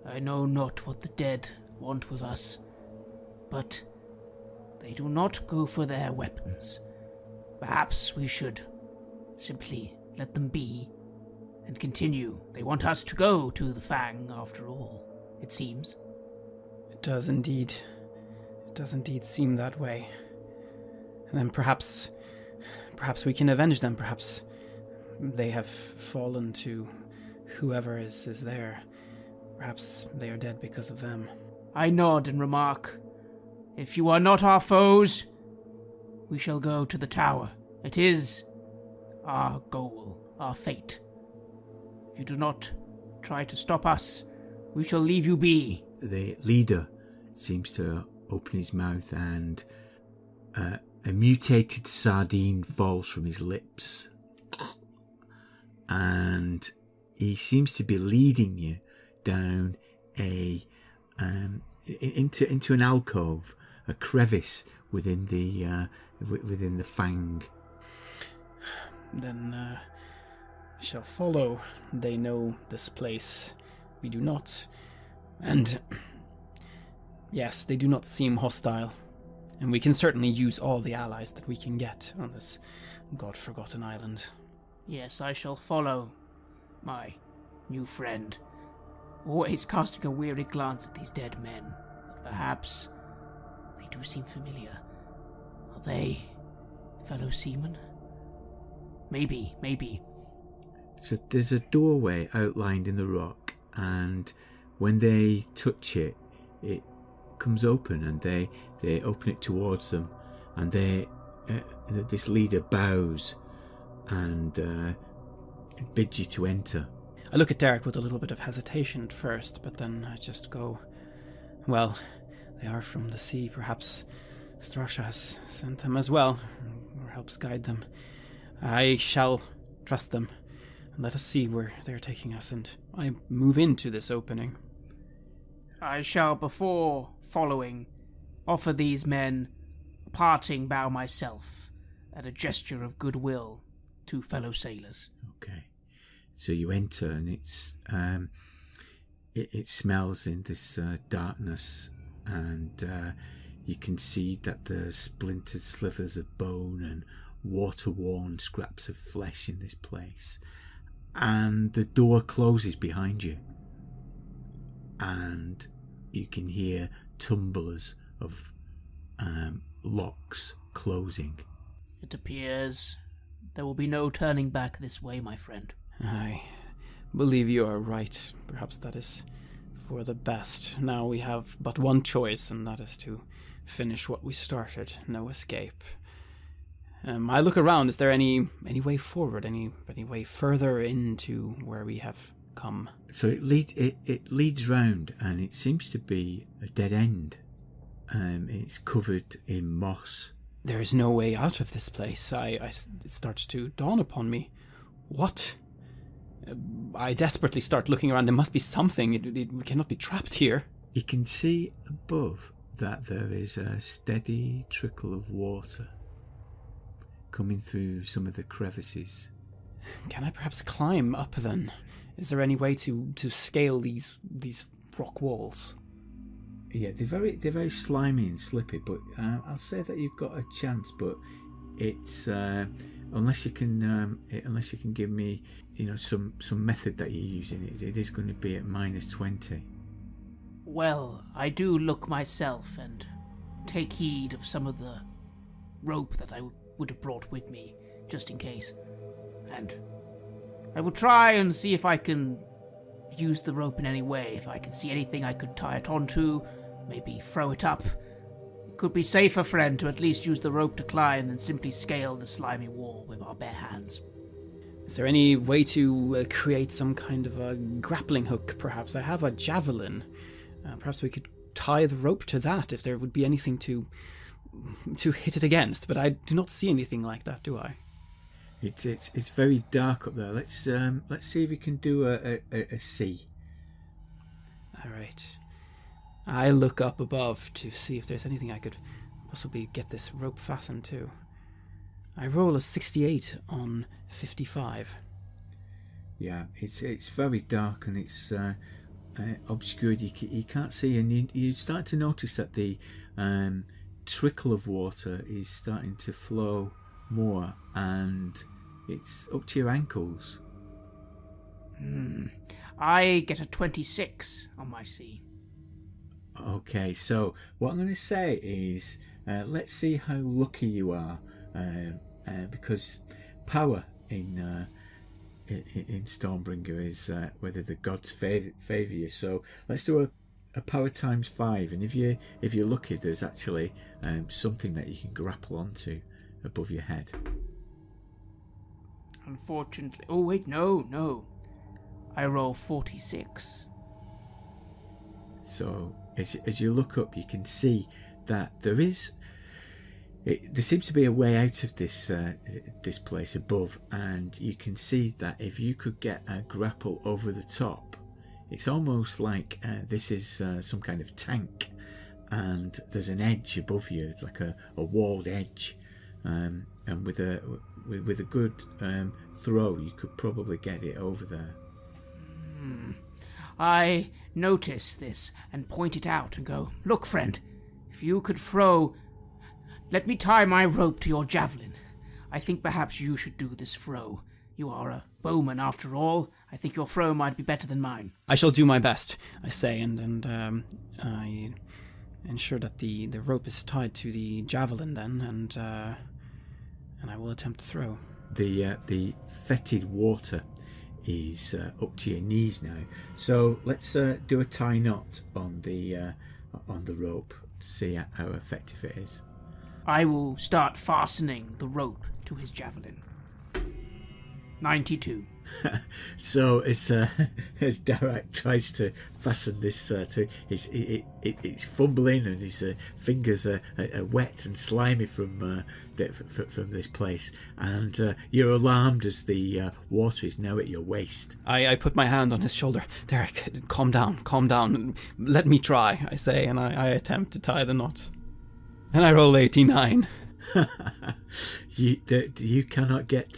I know not what the dead want with us, but they do not go for their weapons. Perhaps we should simply let them be and continue. They want us to go to the Fang, after all, it seems. It does indeed seem that way. And then perhaps we can avenge them. Perhaps they have fallen to whoever is there. Perhaps they are dead because of them. I nod and remark, "If you are not our foes, we shall go to the tower. It is our goal, our fate. If you do not try to stop us, we shall leave you be. The leader seems to open his mouth and a mutated sardine falls from his lips. And he seems to be leading you down into an alcove, a crevice within the Fang. Then shall follow. They know this place. We do not. And yes, they do not seem hostile. And we can certainly use all the allies that we can get on this god-forgotten island. Yes, I shall follow my new friend, always casting a weary glance at these dead men. Perhaps they do seem familiar. Are they fellow seamen? Maybe. So there's a doorway outlined in the rock, and when they touch it, it comes open, and they open it towards them, and this leader bows and bids you to enter. I look at Derek with a little bit of hesitation at first, but then I just go, well, they are from the sea. Perhaps Strasha has sent them as well, or helps guide them. I shall trust them, and let us see where they are taking us, and I move into this opening. I shall, before following, offer these men a parting bow myself, and a gesture of goodwill to fellow sailors. Okay. So you enter, and it smells in this darkness, and you can see that there's splintered slivers of bone and water-worn scraps of flesh in this place. And the door closes behind you, and you can hear tumblers of locks closing. It appears there will be no turning back this way, my friend. I believe you are right. Perhaps that is for the best. Now we have but one choice, and that is to finish what we started. No escape. I look around. Is there any way forward? Any way further into where we have come? So it leads round, and it seems to be a dead end. It's covered in moss. There is no way out of this place. It starts to dawn upon me. What? I desperately start looking around. There must be something. We cannot be trapped here. You can see above that there is a steady trickle of water coming through some of the crevices. Can I perhaps climb up then? Is there any way to scale these rock walls? Yeah, they're very slimy and slippy, but I'll say that you've got a chance. But it's unless you can give me some method that you're using, it is going to be at -20. Well, I do look myself and take heed of some of the rope that I would have brought with me, just in case. And I will try and see if I can use the rope in any way, if I can see anything I could tie it onto, maybe throw it up. It could be safer, friend, to at least use the rope to climb than simply scale the slimy wall with our bare hands. Is there any way to create some kind of a grappling hook, perhaps? I have a javelin. Perhaps we could tie the rope to that if there would be anything to hit it against, but I do not see anything like that, do I? It's very dark up there. Let's see if we can do a C. All right. I look up above to see if there's anything I could possibly get this rope fastened to. I roll a 68 on 55. Yeah, it's very dark, and it's obscured. You can't see, and you start to notice that the trickle of water is starting to flow more, and it's up to your ankles. I get a 26 on my C. Okay, so what I'm going to say is, let's see how lucky you are, because power in Stormbringer is whether the gods favour you. So let's do a power times 5, and if you're lucky, there's actually something that you can grapple onto. above your head. Unfortunately... Oh, wait, no. I roll 46. So, as you look up, you can see that there seems to be a way out of this place above, and you can see that if you could get a grapple over the top, it's almost like this is some kind of tank, and there's an edge above you, like a walled edge, and with a good throw, you could probably get it over there. I notice this and point it out and go, "Look, friend, if you could throw... Let me tie my rope to your javelin. I think perhaps you should do this throw. You are a bowman after all. I think your throw might be better than mine." I shall do my best, I say, and I ensure that the rope is tied to the javelin then, and I will attempt to throw. The fetid water is up to your knees now, so let's do a tie knot on the rope to see how effective it is. I will start fastening the rope to his javelin. 92. So as Darak tries to fasten this to it's fumbling, and his fingers are wet and slimy from this place, and you're alarmed as the water is now at your waist. I put my hand on his shoulder. "Derek, calm down. Let me try," I say, and I attempt to tie the knot. And I roll 89. You cannot get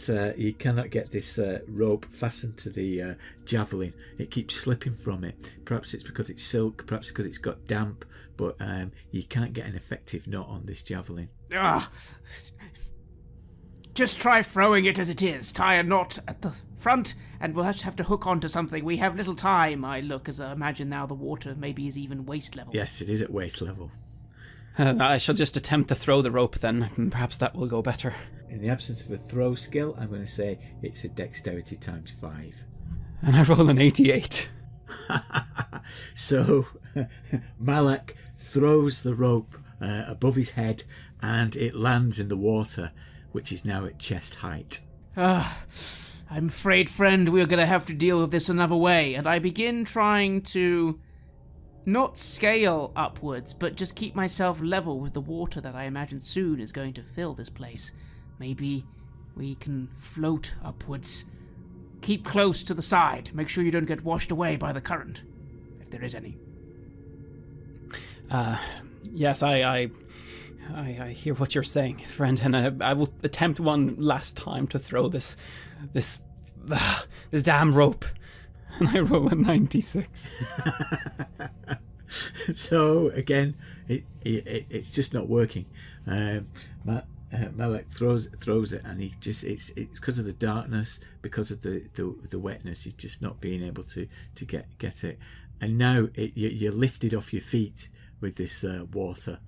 this rope fastened to the javelin. It keeps slipping from it. Perhaps it's because it's silk, perhaps because it's got damp, but you can't get an effective knot on this javelin. Just try throwing it as it is. Tie a knot at the front, and we'll just have to hook onto something. We have little time. I look as I imagine now the water maybe is even waist level. Yes, it is at waist level. I shall just attempt to throw the rope then. Perhaps that will go better. In the absence of a throw skill, I'm going to say it's a dexterity times 5. And I roll an 88. So Malak throws the rope above his head, and it lands in the water, which is now at chest height. I'm afraid, friend, we're going to have to deal with this another way. And I begin trying to not scale upwards, but just keep myself level with the water that I imagine soon is going to fill this place. Maybe we can float upwards. Keep close to the side. Make sure you don't get washed away by the current, if there is any. Yes, I hear what you're saying, friend, and I will attempt one last time to throw this damn rope. And I roll a 96. So again, it's just not working. Malak throws it, and it's because of the darkness, because of the wetness. He's just not being able to get it. And now you're lifted off your feet with this water.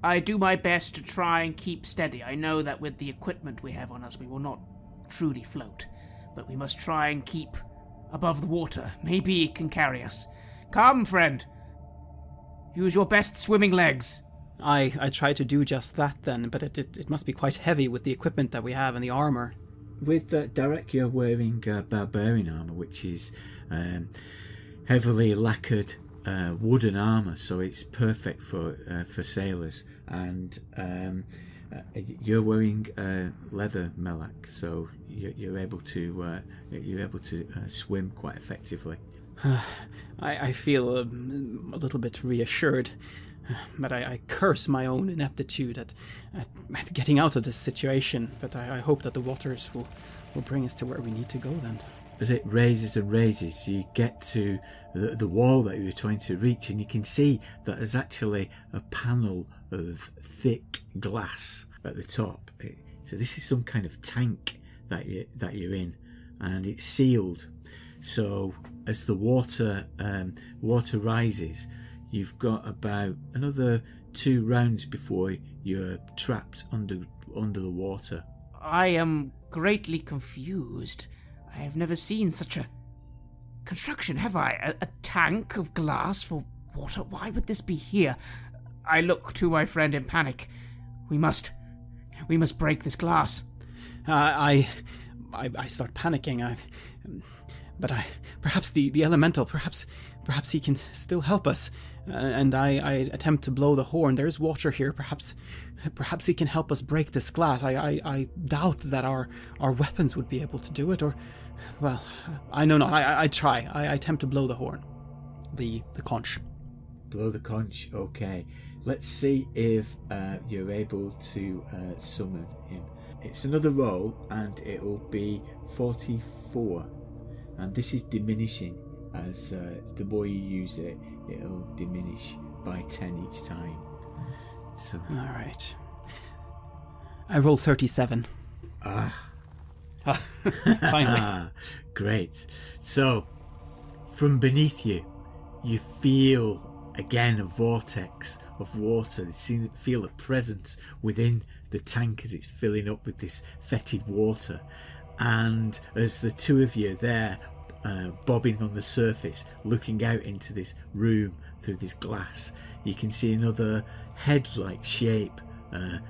I do my best to try and keep steady. I know that with the equipment we have on us, we will not truly float, but we must try and keep above the water. Maybe it can carry us. Come, friend. Use your best swimming legs. I try to do just that then, but it must be quite heavy with the equipment that we have and the armour. With Derek, you're wearing barbarian armour, which is heavily lacquered wooden armour, so it's perfect for sailors. And you're wearing leather, Melak, so you're able to swim quite effectively. I feel a little bit reassured, but I curse my own ineptitude at getting out of this situation. But I hope that the waters will bring us to where we need to go then. As it raises and raises, you get to the wall that you're trying to reach, and you can see that there's actually a panel of thick glass at the top. So this is some kind of tank that you're in, and it's sealed. So as the water rises, you've got about another 2 rounds before you're trapped under the water. I am greatly confused. I have never seen such a construction, have I? A tank of glass for water? Why would this be here? I look to my friend in panic. We must We must break this glass. I start panicking. Perhaps the elemental, perhaps he can still help us. And I attempt to blow the horn. There's water here. Perhaps he can help us break this glass. I doubt that our weapons would be able to do it, or, well, I know not. I try. I attempt to blow the horn. The conch. Blow the conch, okay. Let's see if you're able to summon him. It's another roll, and it will be 44. And this is diminishing. As the more you use it, it'll diminish by 10 each time. So, all right. I roll 37. Finally. Great. So, from beneath you, you feel again a vortex of water. You feel a presence within the tank as it's filling up with this fetid water. And as the two of you are there, bobbing on the surface, looking out into this room through this glass, you can see another head-like shape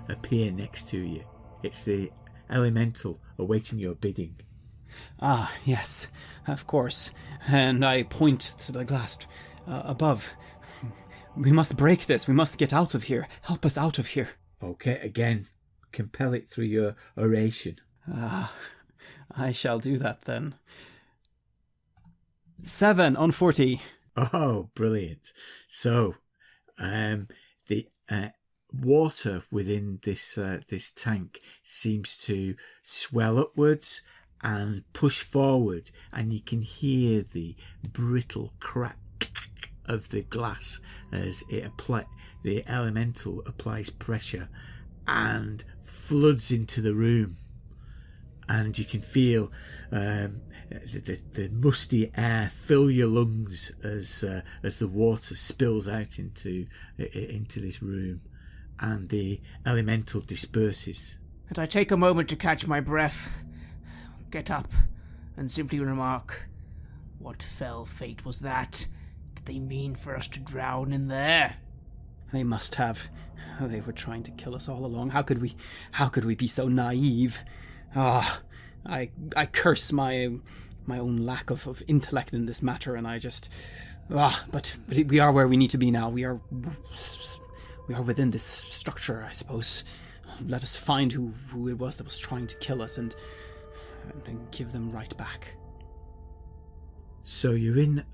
appear next to you. It's the elemental awaiting your bidding. Ah, yes, of course. And I point to the glass above. We must break this. We must get out of here. Help us out of here. Okay, again, compel it through your oration. I shall do that then. 7 on 40. Oh, brilliant. So, the water within this tank seems to swell upwards and push forward, and you can hear the brittle crack of the glass as the elemental applies pressure and floods into the room. And you can feel the musty air fill your lungs as the water spills out into this room, and the elemental disperses. And I take a moment to catch my breath, get up, and simply remark, "What fell fate was that? Did they mean for us to drown in there?" They must have. They were trying to kill us all along. How could we be so naive? I curse my own lack of intellect in this matter, and I just... But we are where we need to be now. We are within this structure, I suppose. Let us find who it was that was trying to kill us and give them right back. So you're in...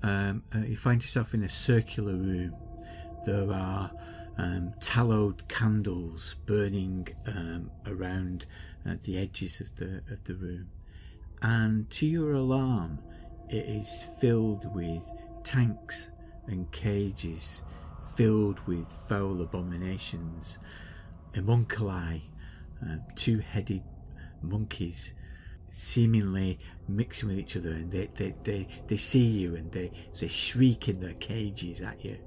you find yourself in a circular room. There are tallowed candles burning around the edges of the room, and to your alarm, it is filled with tanks and cages filled with foul abominations, homunculi, two-headed monkeys, seemingly mixing with each other, and they see you and they shriek in their cages at you.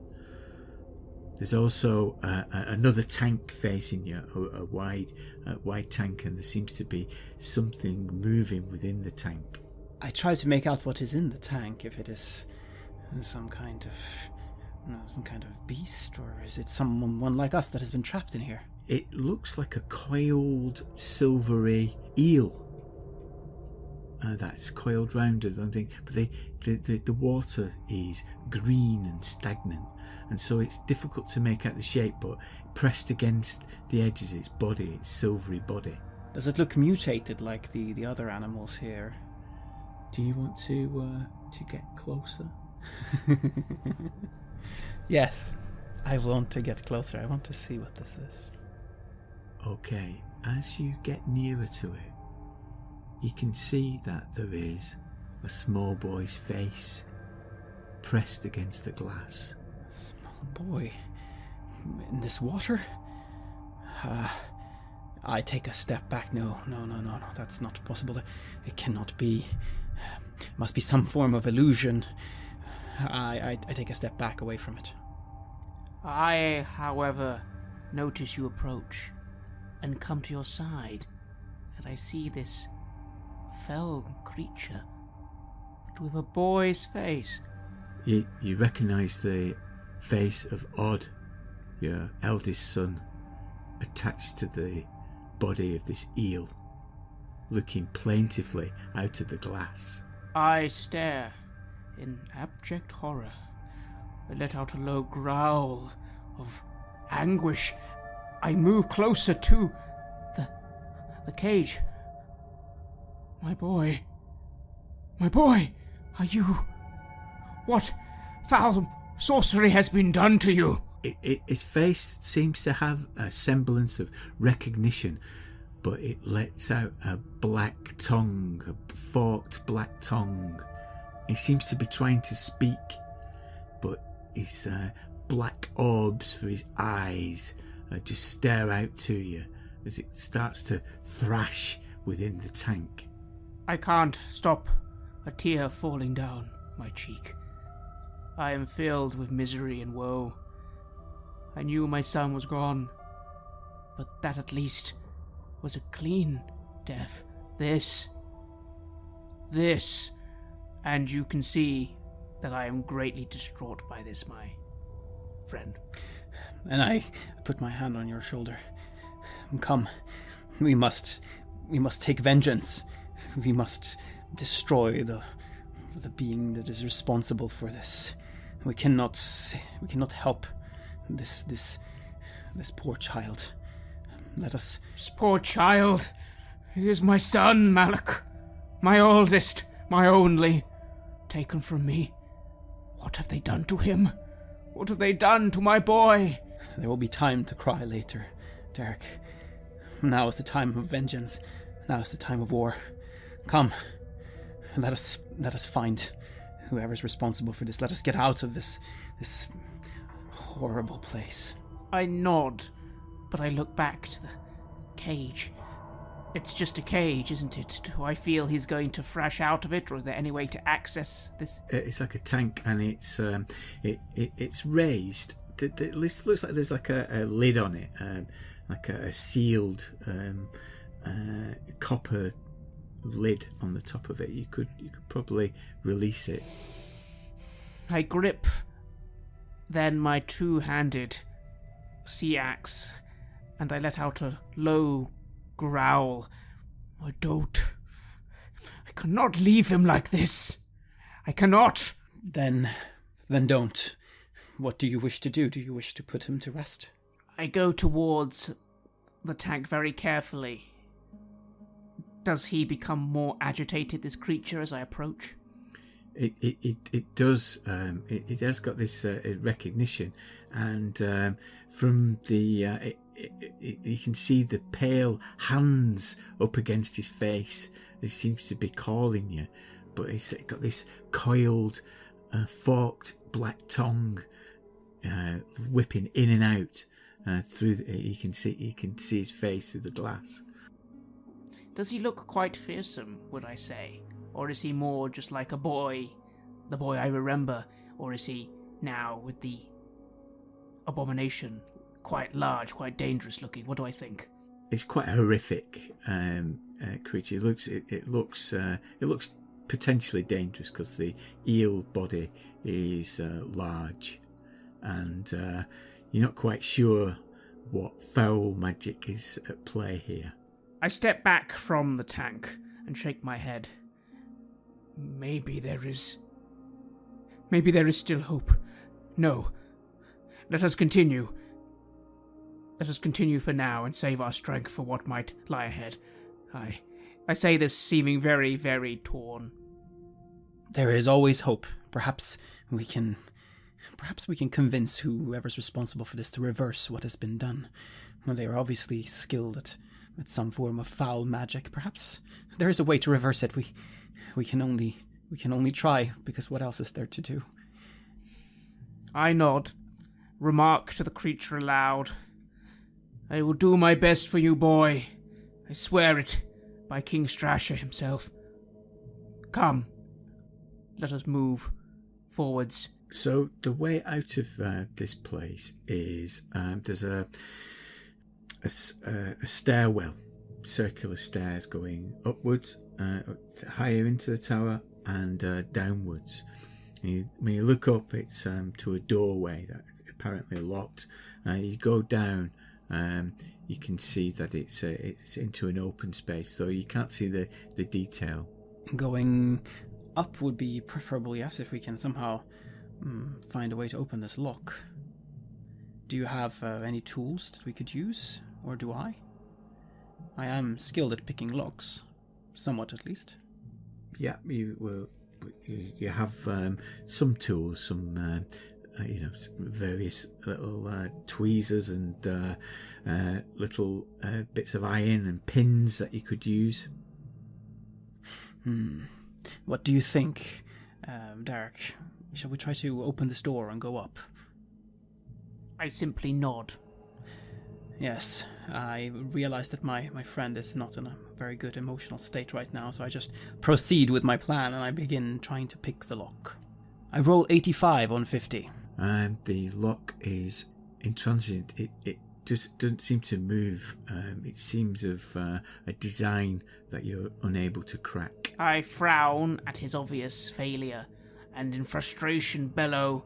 There's also another tank facing you, a wide tank, and there seems to be something moving within the tank. I try to make out what is in the tank, if it is some kind of beast, or is it someone like us that has been trapped in here? It looks like a coiled, silvery eel. That's coiled round, I don't think, but the water is green and stagnant, and so it's difficult to make out the shape, but pressed against the edges, its body, its silvery body. Does it look mutated like the other animals here? Do you want to get closer? Yes, I want to get closer. I want to see what this is. Okay, as you get nearer to it, you can see that there is a small boy's face pressed against the glass. A small boy? In this water? I take a step back. No, that's not possible. It cannot be. It must be some form of illusion. I take a step back away from it. I, however, notice you approach and come to your side, and I see this fell creature, but with a boy's face. You recognise the face of Odd, your eldest son, attached to the body of this eel, looking plaintively out of the glass. I stare in abject horror. I let out a low growl of anguish. I move closer to the cage. My boy, are you... What foul sorcery has been done to you? His face seems to have a semblance of recognition, but it lets out a black tongue, a forked black tongue. He seems to be trying to speak, but his black orbs for his eyes just stare out to you as it starts to thrash within the tank. I can't stop a tear falling down my cheek. I am filled with misery and woe. I knew my son was gone, but that at least was a clean death. This, and you can see that I am greatly distraught by this, my friend. And I put my hand on your shoulder. Come, we must take vengeance. We must destroy the being that is responsible for this. We cannot help this poor child. Let us... This poor child. He is my son, Malak. My oldest, my only. Taken from me. What have they done to him? What have they done to my boy? There will be time to cry later, Derek. Now is the time of vengeance. Now is the time of war. Come, let us find whoever's responsible for this. Let us get out of this horrible place. I nod, but I look back to the cage. It's just a cage, isn't it? Do I feel he's going to thrash out of it, or is there any way to access this? It's like a tank, and it's raised. It looks like there's like a lid on it, like a sealed copper lid on the top of it. You could probably release it. I grip then my two-handed sea axe, and I let out a low growl. I cannot leave him like this. I cannot. Then don't. What do you wish to do? Do you wish to put him to rest? I go towards the tank very carefully. Does he become more agitated, this creature, as I approach? It does. It has got this recognition, and from the you can see the pale hands up against his face. It seems to be calling you, but it's got this coiled, forked black tongue whipping in and out through. You can see his face through the glass. Does he look quite fearsome, would I say? Or is he more just like a boy, the boy I remember? Or is he, now, with the abomination, quite large, quite dangerous looking? What do I think? It's quite a horrific creature. It looks potentially dangerous because the eel body is large, and you're not quite sure what foul magic is at play here. I step back from the tank and shake my head. Maybe there is still hope. No. Let us continue. Let us continue for now and save our strength for what might lie ahead. I say this seeming very, very torn. There is always hope. Perhaps we can convince whoever's responsible for this to reverse what has been done. Well, they are obviously skilled at some form of foul magic. Perhaps there is a way to reverse it. We can only try, because what else is there to do? I nod, remark to the creature aloud. I will do my best for you, boy. I swear it, by King Strasher himself. Come, let us move forwards. So the way out of this place is there's a stairwell, circular stairs going upwards, higher into the tower, and downwards. When you look up, it's to a doorway that's apparently locked. You go down, you can see that it's into an open space, though you can't see the detail. Going up would be preferable, yes, if we can somehow find a way to open this lock. Do you have any tools that we could use, or do I? I am skilled at picking locks, somewhat at least. Yeah, you have some tools, some various little tweezers and little bits of iron and pins that you could use. What do you think, Derek? Shall we try to open this door and go up? I simply nod. Yes, I realize that my friend is not in a very good emotional state right now, so I just proceed with my plan and I begin trying to pick the lock. I roll 85 on 50. And the lock is intransient. It just doesn't seem to move. It seems of a design that you're unable to crack. I frown at his obvious failure and in frustration bellow,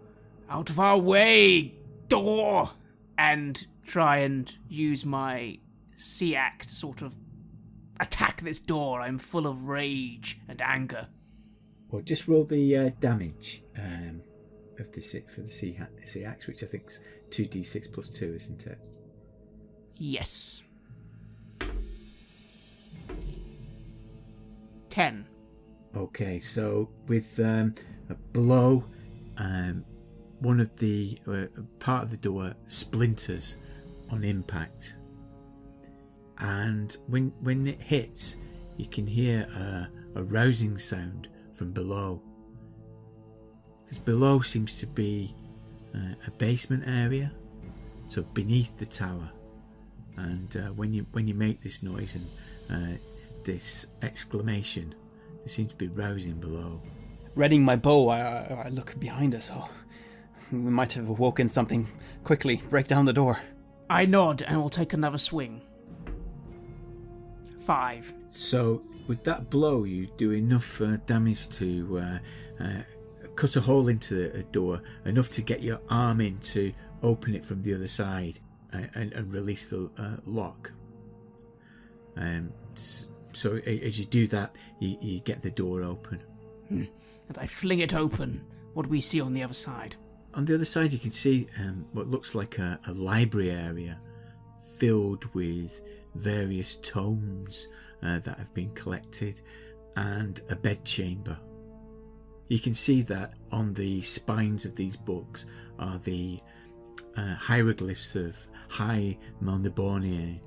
"Out of our way, door!" and try and use my sea axe to sort of attack this door. I'm full of rage and anger. Well, just roll the damage of for the sea axe, which I think's 2d6 plus 2, isn't it? Yes. 10. Okay, so with a blow, one of the part of the door splinters on impact, and when it hits, you can hear a rousing sound from below. Because below seems to be a basement area, so beneath the tower. And when you make this noise and this exclamation, there seems to be rousing below. Readying my bow, I look behind us. Oh, we might have awoken something. Quickly, break down the door. I nod and will take another swing. 5. So with that blow, you do enough damage to cut a hole into a door, enough to get your arm in to open it from the other side and release the lock. So as you do that, you get the door open. And I fling it open. What do we see on the other side? On the other side, you can see what looks like a library area filled with various tomes that have been collected and a bedchamber. You can see that on the spines of these books are the hieroglyphs of High Melniboné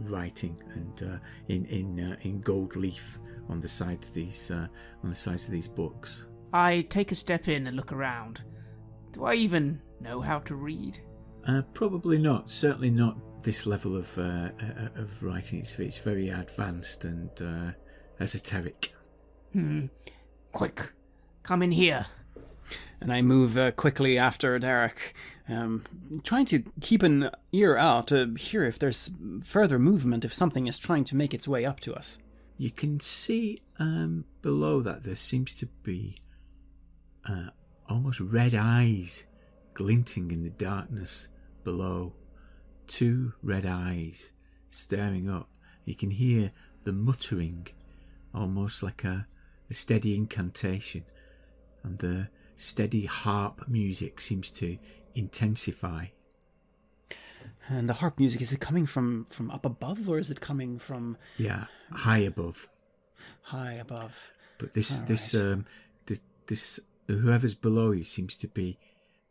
writing and in gold leaf on the sides of these books. I take a step in and look around. Do I even know how to read? Probably not. Certainly not this level of writing. It's very advanced and esoteric. Quick, come in here. And I move quickly after Derek, trying to keep an ear out to hear if there's further movement, if something is trying to make its way up to us. You can see below that there seems to be almost red eyes glinting in the darkness below. 2 red eyes staring up. You can hear the muttering, almost like a steady incantation, and the steady harp music seems to intensify. And the harp music, is it coming from up above, or is it coming from... Yeah, high above. High above. But this whoever's below you seems to be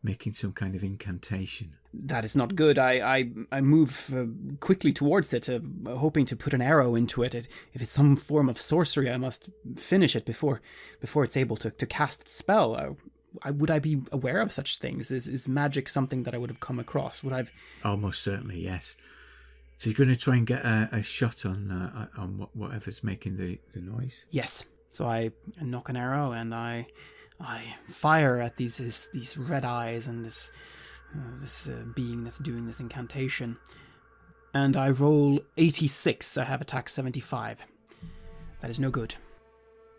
making some kind of incantation. That is not good. I move quickly towards it, hoping to put an arrow into it. If it's some form of sorcery, I must finish it before it's able to cast its spell. Would I be aware of such things? Is magic something that I would have come across? Would I've... Almost certainly, yes. So you're going to try and get a shot on whatever's making the noise? Yes. So I knock an arrow and I fire at these red eyes and this being that's doing this incantation. And I roll 86. I have attack 75. That is no good.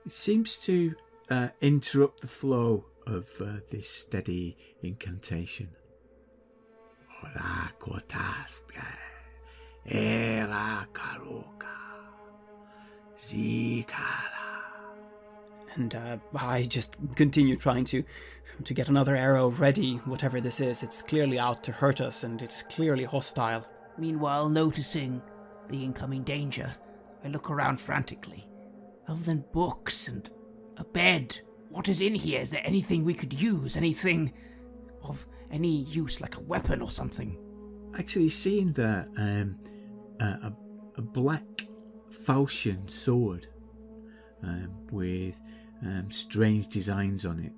It seems to interrupt the flow of this steady incantation. Ora kotaske. Era Karoka. Zikara. And I just continue trying to get another arrow ready, whatever this is. It's clearly out to hurt us, and it's clearly hostile. Meanwhile, noticing the incoming danger, I look around frantically. Other than books and a bed, what is in here? Is there anything we could use? Anything of any use, like a weapon or something? Actually, seeing that a black falchion sword with strange designs on it,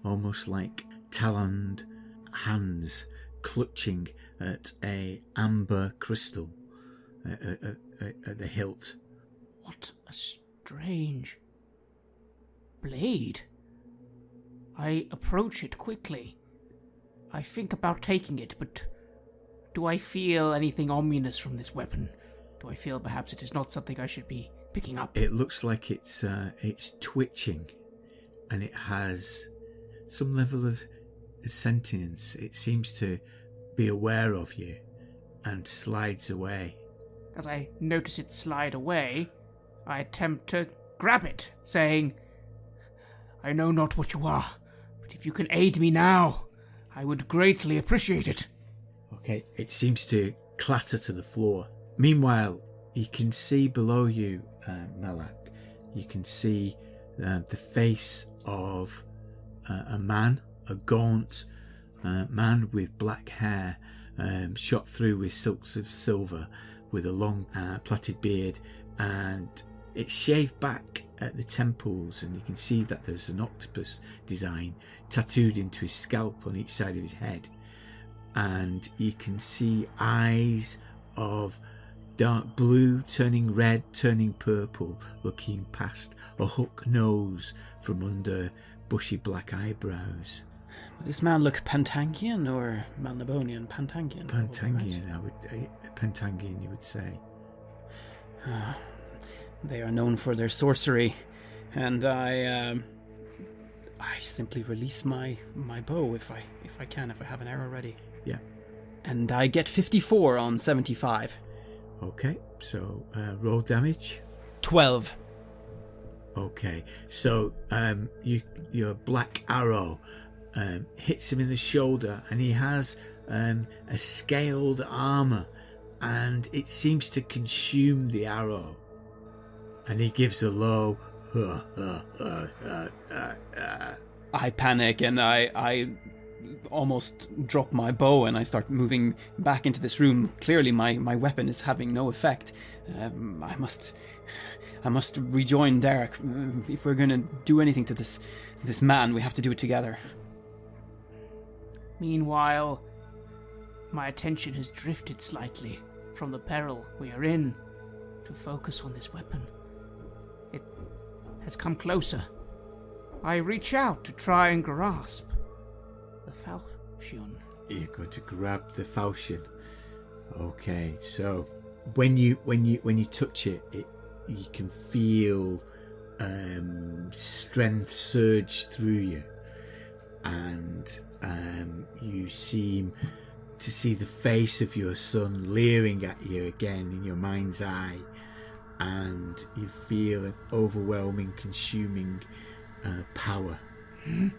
almost like taloned hands clutching at a amber crystal at the hilt. What a strange blade. I approach it quickly. I think about taking it, but do I feel anything ominous from this weapon? Do I feel perhaps it is not something I should be picking up? It looks like it's twitching, and it has some level of sentience. It seems to be aware of you and slides away. As I notice it slide away, I attempt to grab it, saying, I know not what you are, but if you can aid me now, I would greatly appreciate it. Okay, it seems to clatter to the floor. Meanwhile, you can see below you, Malak, you can see the face of a man, a gaunt man with black hair, shot through with silks of silver, with a long plaited beard, and it's shaved back at the temples, and you can see that there's an octopus design tattooed into his scalp on each side of his head, and you can see eyes of dark blue turning red, turning purple, looking past a hook nose from under bushy black eyebrows. Would this man look Pentangian or Melnibonian? Pentangian. Pentangian, Pentangian, you would say. They are known for their sorcery, and I simply release my bow if I have an arrow ready. Yeah. And I get 54 on 75. Okay, so roll damage. 12. Okay, so your black arrow hits him in the shoulder, and he has a scaled armor, and it seems to consume the arrow. And he gives a low. I panic, and I almost drop my bow, and I start moving back into this room. Clearly, my weapon is having no effect. I must rejoin Derek. If we're going to do anything to this man, we have to do it together. Meanwhile, my attention has drifted slightly from the peril we are in to focus on this weapon. It has come closer. I reach out to try and grasp the falchion. You're going to grab the falchion. Okay, so when you touch it, you can feel strength surge through you, and you seem to see the face of your son leering at you again in your mind's eye, and you feel an overwhelming, consuming power. And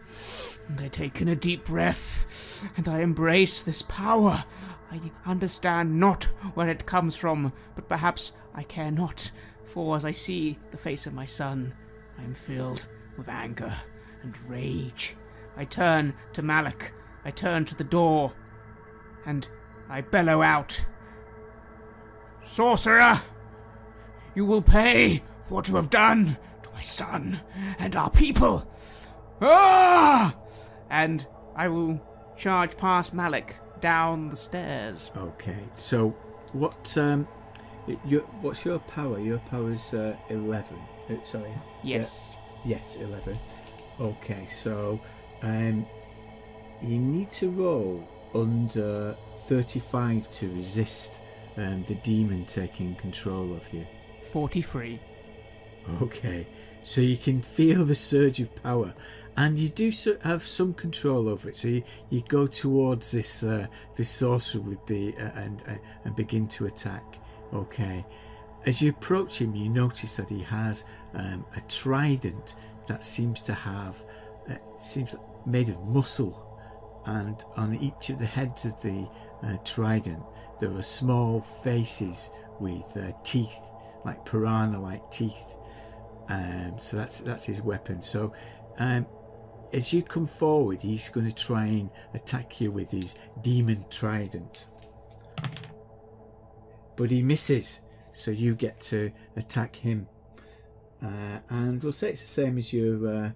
I take in a deep breath, and I embrace this power. I understand not where it comes from, but perhaps I care not, for as I see the face of my son, I am filled with anger and rage. I turn to Malak, I turn to the door, and I bellow out, Sorcerer! You will pay for what you have done to my son and our people! Ah! And I will charge past Malak down the stairs. Okay, so what's your power? Your power is 11. Sorry. Yes. Yes, 11. Okay, so you need to roll under 35 to resist the demon taking control of you. 43. Okay, so you can feel the surge of power, and you do have some control over it. So you go towards this sorcerer with the and begin to attack. Okay, as you approach him, you notice that he has a trident that seems to have seems made of muscle, and on each of the heads of the trident there are small faces with teeth, like piranha-like teeth. So that's his weapon. So as you come forward, he's going to try and attack you with his demon trident, but he misses, so you get to attack him. And we'll say it's the same as your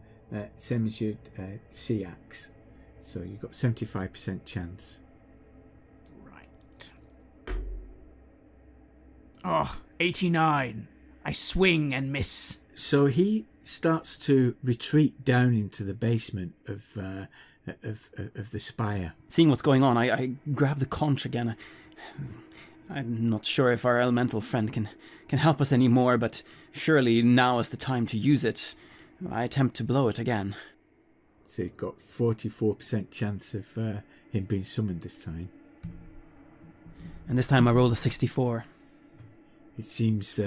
sea axe. So you've got 75% chance. Right. Oh, 89. I swing and miss. So he starts to retreat down into the basement of the spire. Seeing what's going on, I grab the conch again. I'm not sure if our elemental friend can help us anymore, but surely now is the time to use it. I attempt to blow it again. So you've got 44% chance of him being summoned this time. And this time I rolled a 64. It seems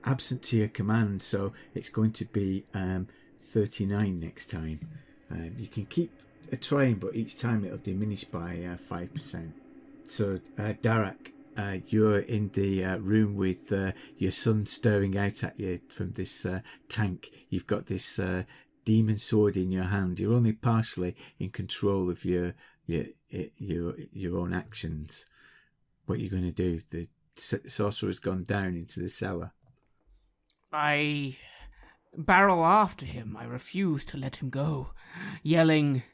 absent to your command, so it's going to be 39 next time. You can keep trying, but each time it'll diminish by 5%. So Darak, you're in the room with your son staring out at you from this tank. You've got this demon sword in your hand. You're only partially in control of your own actions. What are you going to do? The sorcerer's gone down into the cellar. I barrel after him. I refuse to let him go, yelling,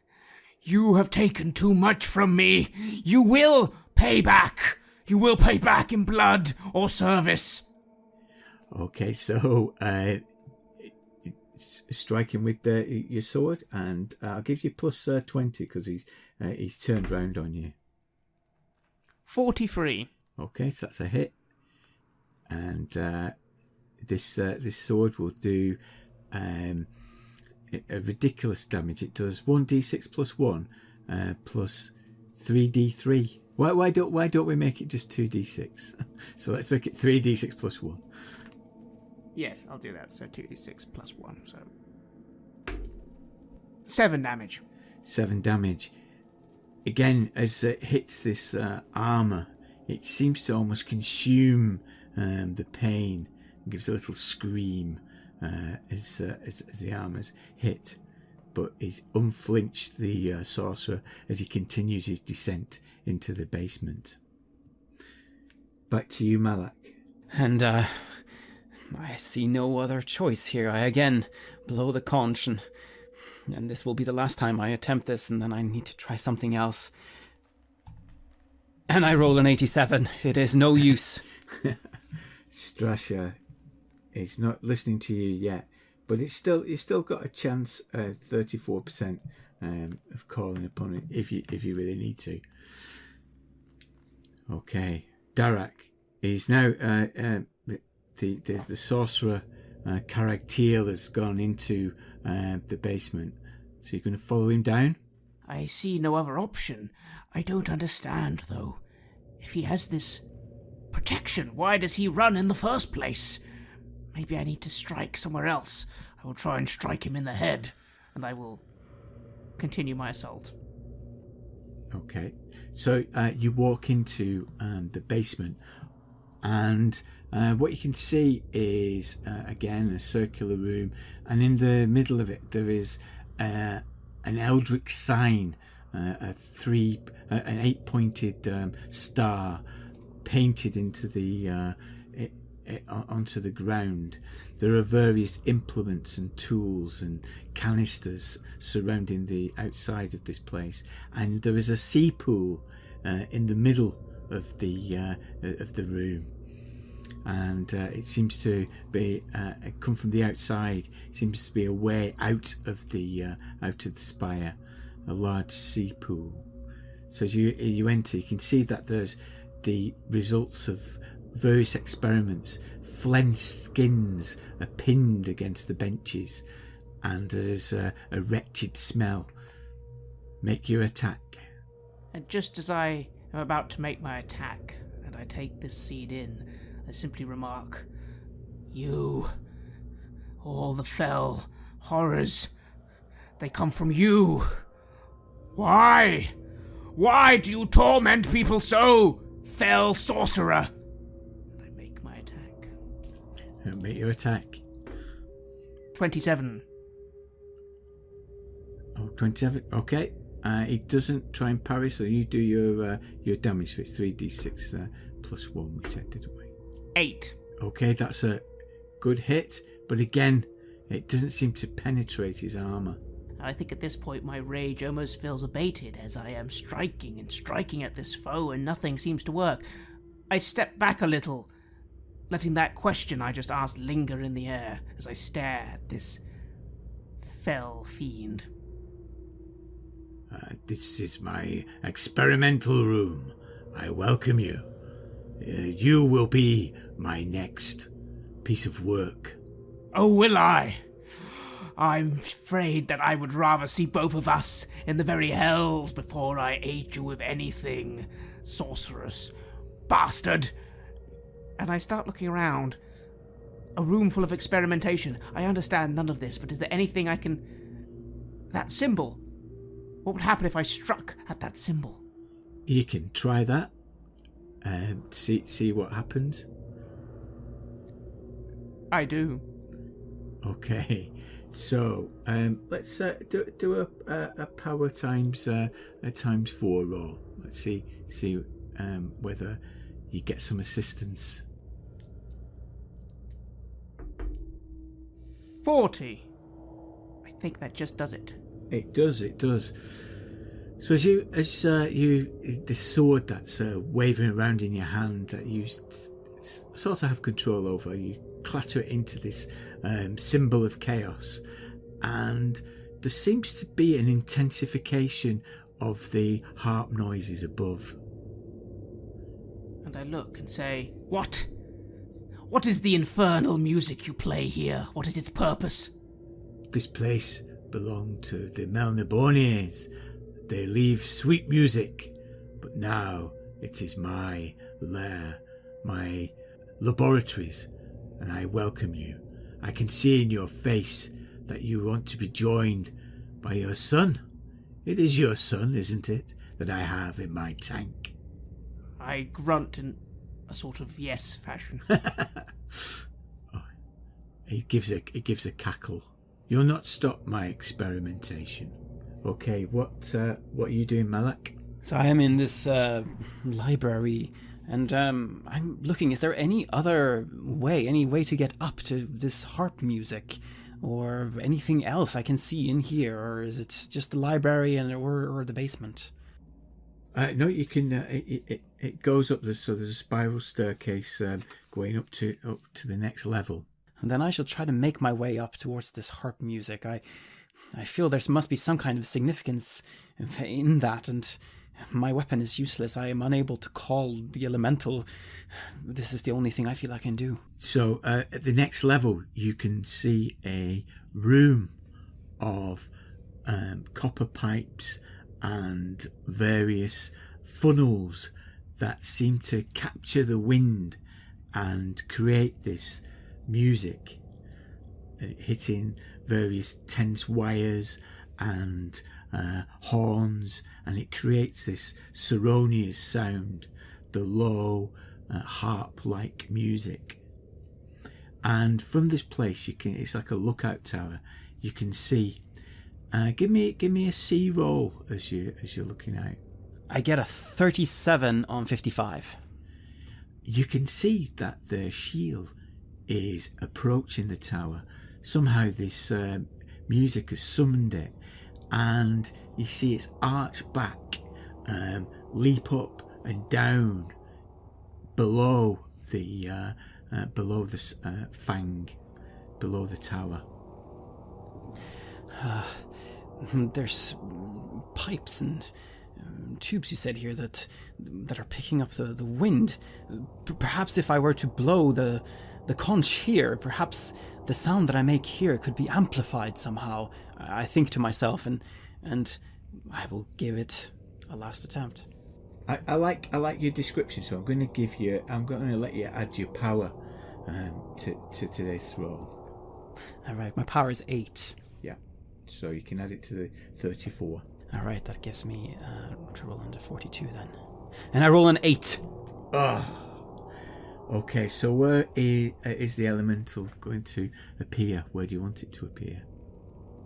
"You have taken too much from me. You will pay back. You will pay back in blood or service." Okay, so strike him with your sword, and I'll give you plus 20 because he's turned round on you. 43. Okay, so that's a hit, and this sword will do a ridiculous damage. It does 1d6 plus 1 plus 3d3. Why don't we make it just 2d6? So let's make it 3d6 plus 1. Yes, I'll do that. So 2d6 plus 1. So 7 damage. 7 damage. Again, as it hits this armour, it seems to almost consume the pain. It gives a little scream as the armour's hit. But he's unflinched, the sorcerer, as he continues his descent into the basement. Back to you, Malak. And I see no other choice here. I again blow the conch, and this will be the last time I attempt this, and then I need to try something else. And I roll an 87. It is no use. Strasha is not listening to you yet, but you've still got a chance, 34% of calling upon it if you really need to. Okay, Darak is now the sorcerer Karagtiel has gone into the basement. So you're going to follow him down? I see no other option. I don't understand, though. If he has this protection, why does he run in the first place? Maybe I need to strike somewhere else. I will try and strike him in the head, and I will continue my assault. Okay, so you walk into the basement, and what you can see is, again, a circular room, and in the middle of it there is an Eldritch sign, an 8-pointed star painted into the onto the ground. There are various implements and tools and canisters surrounding the outside of this place, and there is a sea pool in the middle of the room. And it seems to be come from the outside. It seems to be a way out of the spire, a large sea pool. So as you enter, you can see that there's the results of various experiments. Flensed skins are pinned against the benches, and there's a wretched smell. Make your attack. And just as I am about to make my attack, and I take this seed in, I simply remark, "You, all the fell horrors, they come from you. Why? Why do you torment people so, fell sorcerer?" And I make my attack. Make your attack. 27. Oh, 27. Okay. He doesn't try and parry, so you do your damage. So it's 3d6 plus 1, we said, didn't we? 8. Okay, that's a good hit, but again, it doesn't seem to penetrate his armour. I think at this point my rage almost feels abated as I am striking and striking at this foe and nothing seems to work. I step back a little, letting that question I just asked linger in the air as I stare at this fell fiend. This is my experimental room. I welcome you. You will be my next piece of work. Oh, will I? I'm afraid that I would rather see both of us in the very hells before I aid you with anything, sorceress bastard. And I start looking around. A room full of experimentation. I understand none of this, but is there anything I can... That symbol. What would happen if I struck at that symbol? You can try that. See what happens. I do. Okay. So let's do a power times a times 4 roll. Let's see whether you get some assistance. 40. I think that just does it. It does. So as you this sword that's waving around in your hand that you sort of have control over, you clatter it into this symbol of chaos, and there seems to be an intensification of the harp noises above. And I look and say, "What? What is the infernal music you play here? What is its purpose?" This place belonged to the Melnibones. They leave sweet music, but now it is my lair, my laboratories, and I welcome you. I can see in your face that you want to be joined by your son. It is your son, isn't it, that I have in my tank? I grunt in a sort of yes fashion. It gives a cackle. You'll not stop my experimentation. Okay, what are you doing, Malak? So I am in this library, and I'm looking, is there any way to get up to this harp music? Or anything else I can see in here? Or is it just the library or the basement? No, you can. It goes up. There's a spiral staircase going up to the next level. And then I shall try to make my way up towards this harp music. I feel there must be some kind of significance in that, and my weapon is useless. I am unable to call the elemental. This is the only thing I feel I can do. So at the next level, you can see a room of copper pipes and various funnels that seem to capture the wind and create this music, hitting various tense wires and horns, and it creates this Saronius sound, the low harp-like music. And from this place, it's like a lookout tower. You can see. Give me a C roll as you're looking out. I get a 37 on 55. You can see that the shield is approaching the tower. Somehow this music has summoned it, and you see its arch back leap up and down below the Fang, below the tower. There's pipes and tubes you said here that are picking up the wind. Perhaps if I were to blow the conch here, perhaps the sound that I make here could be amplified somehow. I think to myself, and I will give it a last attempt. I like your description, so I'm going to let you add your power to this roll. All right, my power is 8. Yeah, so you can add it to the 34. All right, that gives me to roll under 42 then, and I roll an 8. Okay, so where is the elemental going to appear? Where do you want it to appear?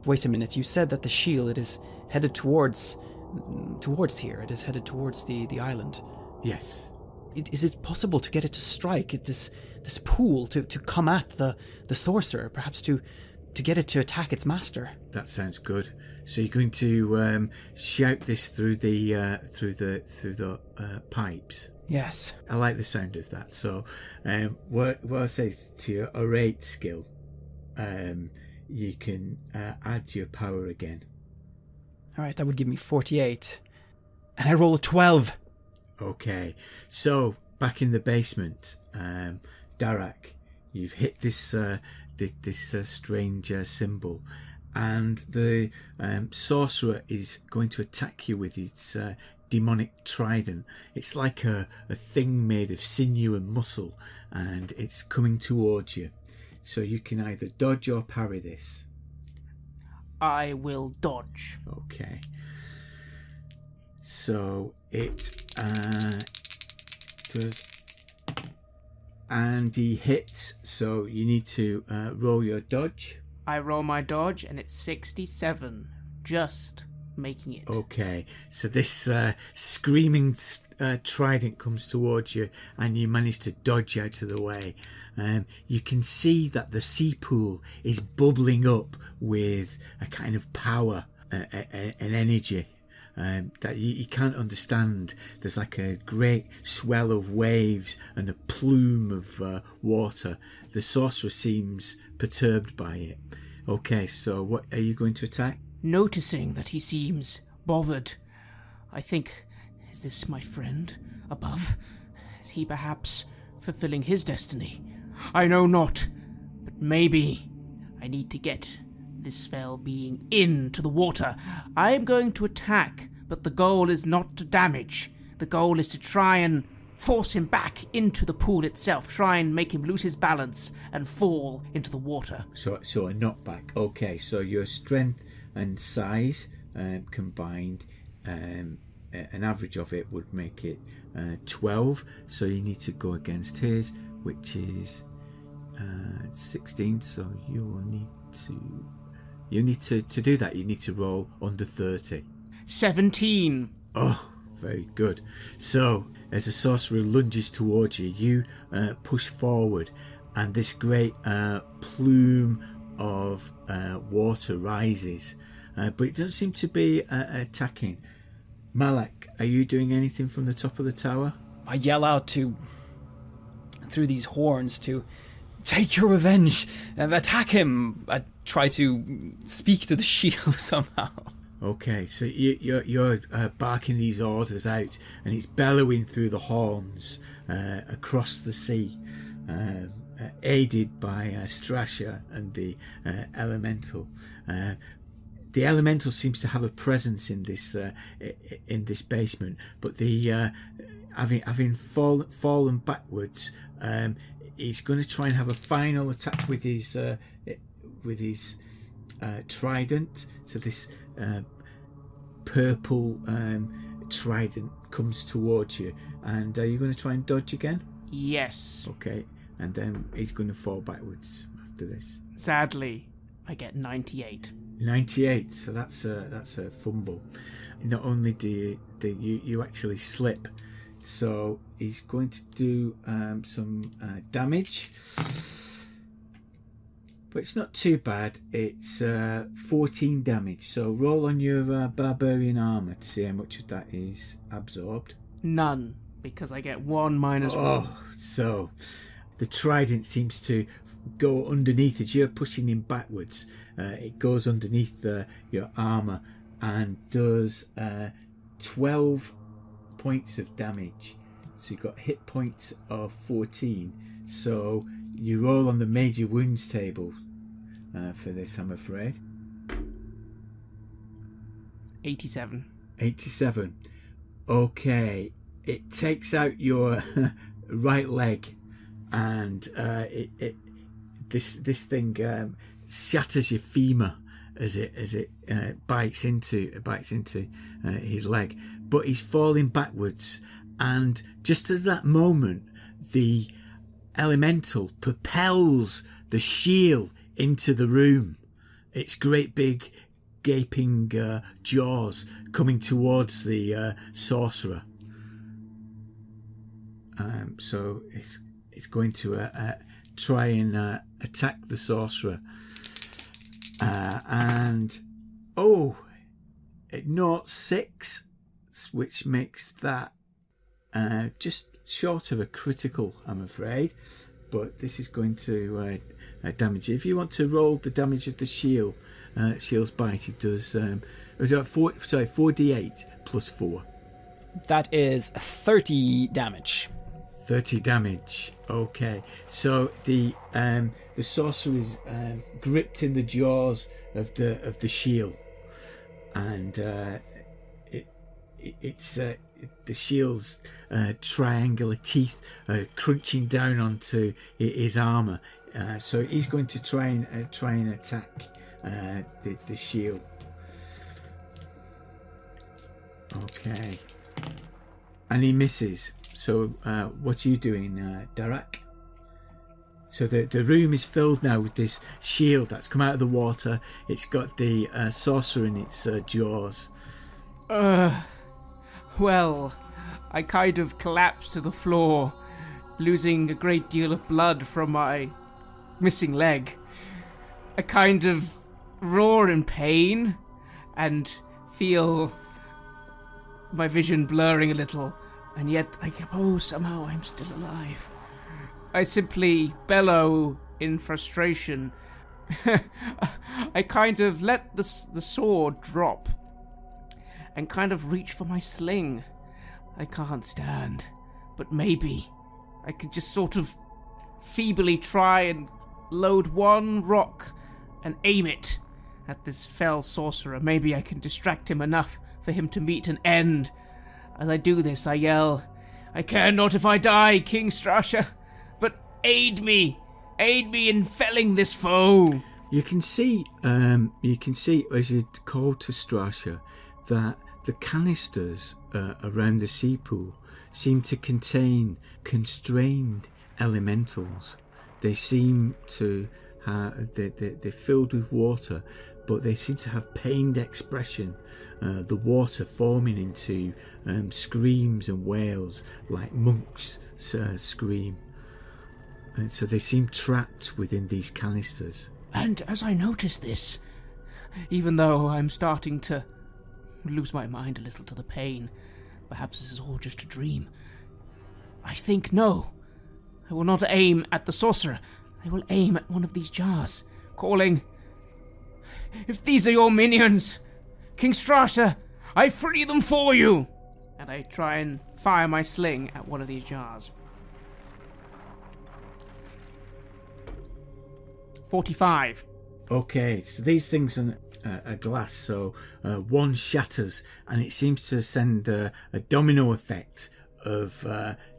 Wait a minute, you said that the shield, it is headed towards here. It is headed towards the island. Yes. Is it possible to get it to strike at this pool, to come at the sorcerer, perhaps to get it to attack its master? That sounds good. So you're going to shout this through the pipes. Yes. I like the sound of that. So what I say to your orate skill, you can add your power again. All right, that would give me 48. And I roll a 12. Okay, so back in the basement, Darak, you've hit this strange symbol, and the sorcerer is going to attack you with its demonic trident. It's like a thing made of sinew and muscle, and it's coming towards you. So you can either dodge or parry this. I will dodge. Okay. So it does, and he hits. So you need to roll your dodge. I roll my dodge, and it's 67. Just making it. Okay. So this screaming trident comes towards you, and you manage to dodge out of the way. You can see that the sea pool is bubbling up with a kind of power, an energy that you can't understand. There's like a great swell of waves and a plume of water. The sorcerer seems perturbed by it. Okay, so what are you going to attack? Noticing that he seems bothered, I think, is this my friend above? Is he perhaps fulfilling his destiny? I know not, but maybe I need to get this fell being into the water. I am going to attack, but the goal is not to damage. The goal is to try and force him back into the pool itself, try and make him lose his balance and fall into the water. So a knockback. Okay, so your strength and size combined, an average of it would make it 12. So you need to go against his, which is 16. So you will need to do that. You need to roll under 30. 17. Oh, very good. So as the sorcerer lunges towards you, you push forward, and this great plume of water rises, but it doesn't seem to be attacking. Malak, are you doing anything from the top of the tower? I yell out through these horns to take your revenge, attack him. I try to speak to the shield somehow. Okay, so you're barking these orders out, and it's bellowing through the horns across the sea, aided by Strasher and the elemental. The elemental seems to have a presence in this basement, but the having fallen backwards, he's going to try and have a final attack with his trident. So this purple trident comes towards you, and are you going to try and dodge again? Yes. Okay, and then he's going to fall backwards after this. Sadly, I get 98. 98. So that's a fumble. Not only do you actually slip, so he's going to do some damage. But it's not too bad. It's 14 damage. So roll on your barbarian armor to see how much of that is absorbed. None, because I get 1 minus 1. Oh, so the trident seems to go underneath as you're pushing him backwards. It goes underneath your armor and does 12 points of damage. So you've got hit points of 14. So you roll on the major wounds table for this, I'm afraid. 87. 87. Okay. It takes out your right leg, and this thing shatters your femur as it bites into his leg. But he's falling backwards, and just at that moment, the elemental propels the shield into the room. Its great big gaping jaws coming towards the sorcerer. So it's going to try and attack the sorcerer. And it knocked 6, which makes that just short of a critical, I'm afraid. But this is going to damage it. If you want to roll the damage of the shield, shield's bite, it does 4d8 plus 4. That is 30 damage. 30 damage. Okay, so the sorcerer is gripped in the jaws of the shield, and it's the shield's triangular teeth crunching down onto his armor. So he's going to try and attack the shield. Okay, and he misses. So what are you doing, Darak? So the room is filled now with this shield that's come out of the water. It's got the sorcerer in its jaws. Well, I kind of collapsed to the floor, losing a great deal of blood from my missing leg. I kind of roar in pain and feel my vision blurring a little. And yet, I suppose somehow I'm still alive. I simply bellow in frustration. I kind of let the sword drop and kind of reach for my sling. I can't stand, but maybe I could just sort of feebly try and load one rock and aim it at this fell sorcerer. Maybe I can distract him enough for him to meet an end. As I do this, I yell, "I care not if I die, King Strasher, but aid me in felling this foe." You can see as you call to Strasher that the canisters around the sea pool seem to contain constrained elementals. They seem to they're filled with water, but they seem to have pained expression. The water forming into screams and wails like monks scream. And so they seem trapped within these canisters. And as I notice this, even though I'm starting to lose my mind a little to the pain, perhaps this is all just a dream, I think, no, I will not aim at the sorcerer. I will aim at one of these jars, calling, "If these are your minions, King Strasher, I free them for you!" And I try and fire my sling at one of these jars. 45. Okay, so these things are glass, so one shatters, and it seems to send a domino effect of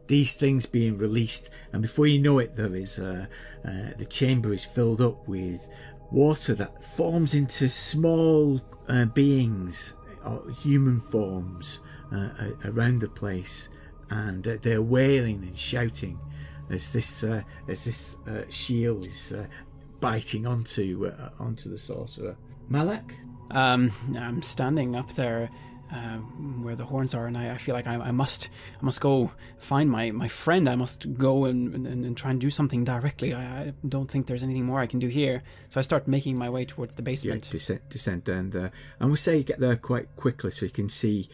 these things being released, and before you know it, there is the chamber is filled up with water that forms into small beings, or human forms, around the place, and they're wailing and shouting as this shield is biting onto the sorcerer. Malak? I'm standing up there where the horns are, and I feel like I must go find my friend. I must go and try and do something directly. I don't think there's anything more I can do here. So I start making my way towards the basement. Yeah, descend down there. And we'll say you get there quite quickly, so you can see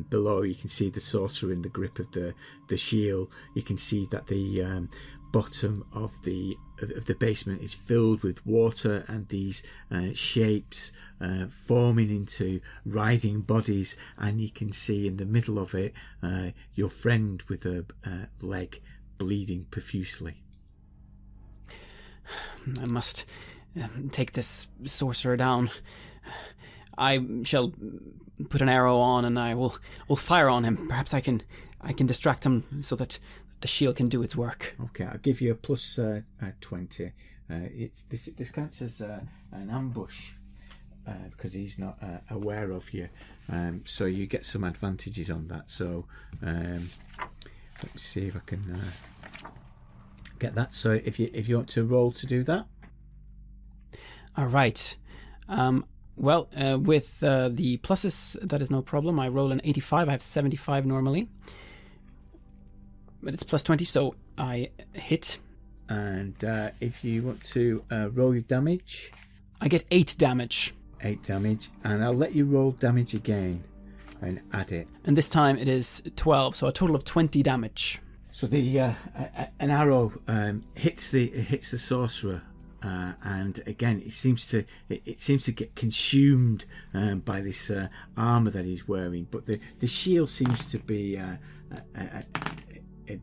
below, you can see the sorcerer in the grip of the shield. You can see that the bottom of the of the basement is filled with water, and these shapes forming into writhing bodies, and you can see in the middle of it your friend with a leg bleeding profusely. I must take this sorcerer down. I shall put an arrow on, and I will fire on him. Perhaps I can distract him so that the shield can do its work. Okay, I'll give you a plus 20. This counts as an ambush because he's not aware of you. So you get some advantages on that. So let me see if I can get that. So if you want to roll to do that. All right. Well, with the pluses, that is no problem. I roll an 85. I have 75 normally. But it's plus 20, so I hit. And if you want to roll your damage... I get 8 damage. 8 damage. And I'll let you roll damage again and add it. And this time it is 12, so a total of 20 damage. So the an arrow hits the sorcerer. And again, it seems to get consumed by this armor that he's wearing, but the shield seems to be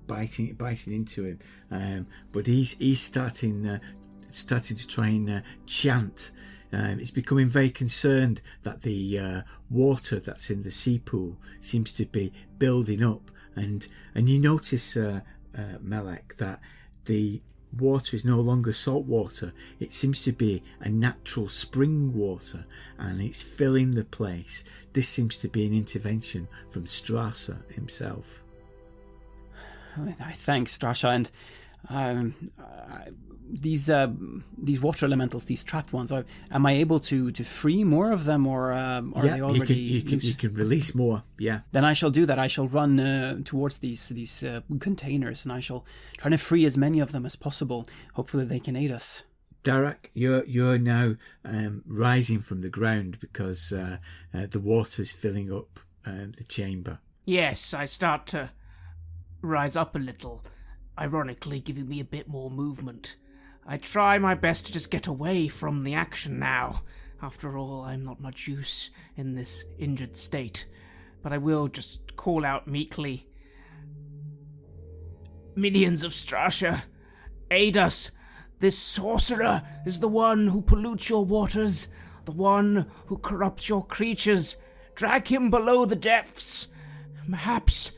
biting into him. But he's starting to try and chant. He's becoming very concerned that the water that's in the sea pool seems to be building up, and you notice, Melek, that the water is no longer salt water. It seems to be a natural spring water, and it's filling the place. This seems to be an intervention from Strasser himself. I thank Strasser, and these water elementals, these trapped ones, am I able to free more of them, or are they already you can release more, yeah. Then I shall do that. I shall run towards these containers, and I shall try to free as many of them as possible. Hopefully they can aid us. Darak, you're now rising from the ground because the water is filling up the chamber. Yes, I start to rise up a little, ironically giving me a bit more movement. I try my best to just get away from the action now. After all, I'm not much use in this injured state. But I will just call out meekly, "Minions of Strasser, aid us! This sorcerer is the one who pollutes your waters, the one who corrupts your creatures. Drag him below the depths. Perhaps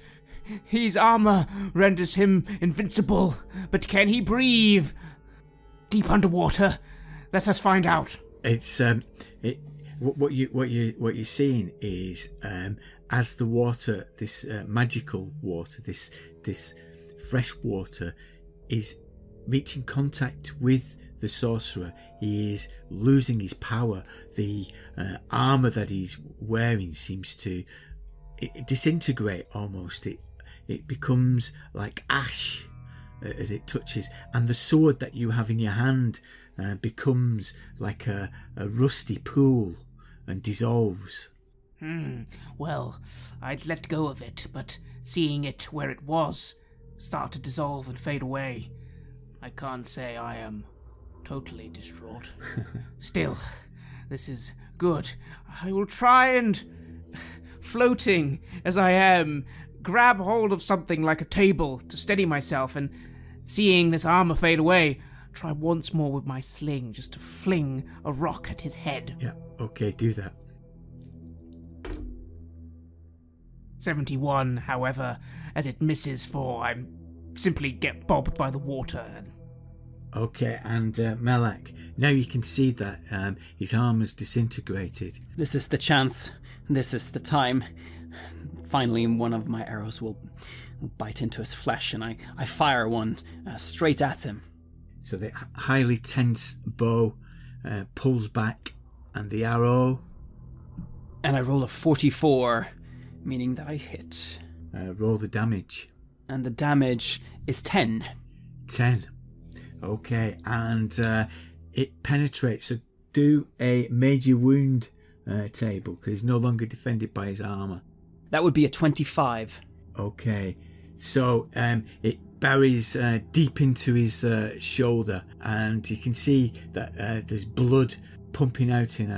his armor renders him invincible, but can he breathe? Deep underwater. Let us find out." It's what you're seeing is as the water, this magical water, this fresh water, is reaching contact with the sorcerer, he is losing his power. The armor that he's wearing seems to disintegrate almost. It becomes like ash as it touches, and the sword that you have in your hand becomes like a rusty pool and dissolves. Well, I'd let go of it, but seeing it where it was start to dissolve and fade away, I can't say I am totally distraught. Still, this is good. I will try and, floating as I am, grab hold of something like a table to steady myself, and seeing this armor fade away, try once more with my sling just to fling a rock at his head. Yeah, okay, do that. 71, however, as it misses, for I simply get bobbed by the water. Okay, and Melek, now you can see that his armor's disintegrated. This is the chance. This is the time. Finally, one of my arrows will bite into his flesh, and I fire one straight at him. So the highly tense bow pulls back, and the arrow... And I roll a 44, meaning that I hit. Roll the damage. And the damage is 10. 10. Okay, and it penetrates. So do a major wound table, because he's no longer defended by his armour. That would be a 25. Okay, so it buries deep into his shoulder, and you can see that there's blood pumping out in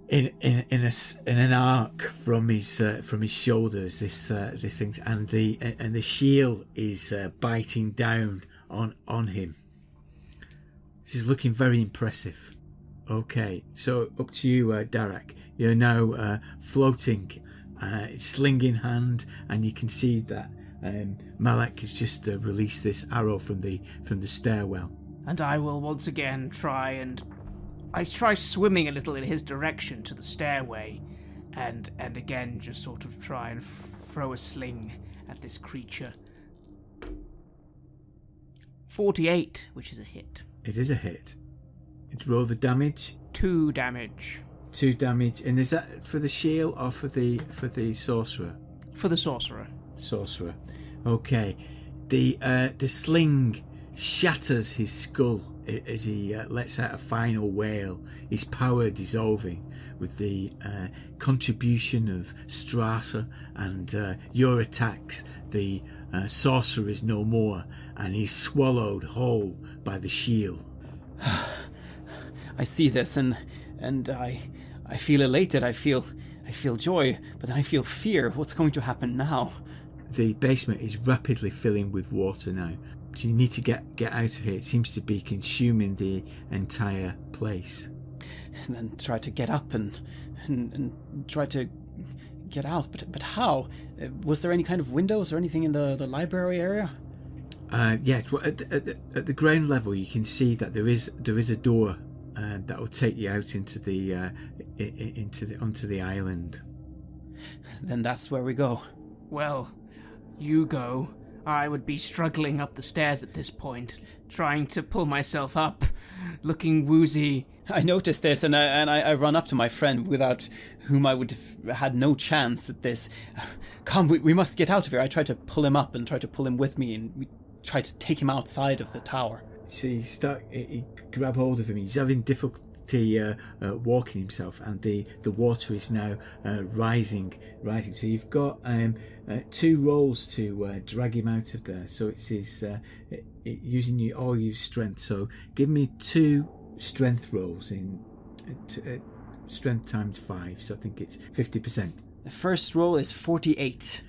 an arc from his shoulders. This thing, and the shield is biting down on him. This is looking very impressive. Okay, so up to you, Darak. You're now floating, sling in hand, and you can see that Malak has just released this arrow from the stairwell. And I will once again try swimming a little in his direction to the stairway, and again just sort of try and throw a sling at this creature. 48, which is a hit. It is a hit. Roll the damage. 2 damage. 2 damage, and is that for the shield or for the sorcerer? For the sorcerer. Sorcerer. Okay. The sling shatters his skull as he lets out a final wail, his power dissolving with the contribution of Strasser and your attacks. The sorcerer is no more, and he's swallowed whole by the shield. I see this, and I feel elated. I feel joy, but then I feel fear. What's going to happen now? The basement is rapidly filling with water now. So you need to get out of here. It seems to be consuming the entire place. And then try to get up and try to get out. But how? Was there any kind of windows or anything in the library area? Yeah. At the ground level, you can see that there is a door that will take you out onto the island. Then that's where we go. Well, you go. I would be struggling up the stairs at this point, trying to pull myself up, looking woozy. I noticed this, and I run up to my friend, without whom I would have had no chance at this. Come, we must get out of here. I tried to pull him up and try to pull him with me, and we tried to take him outside of the tower. So you grab hold of him. He's having difficulty walking himself, and the water is now rising. So you've got 2 rolls to drag him out of there. So it's using all your strength. So give me 2 strength rolls in strength times 5. So I think it's 50%. The first roll is 48.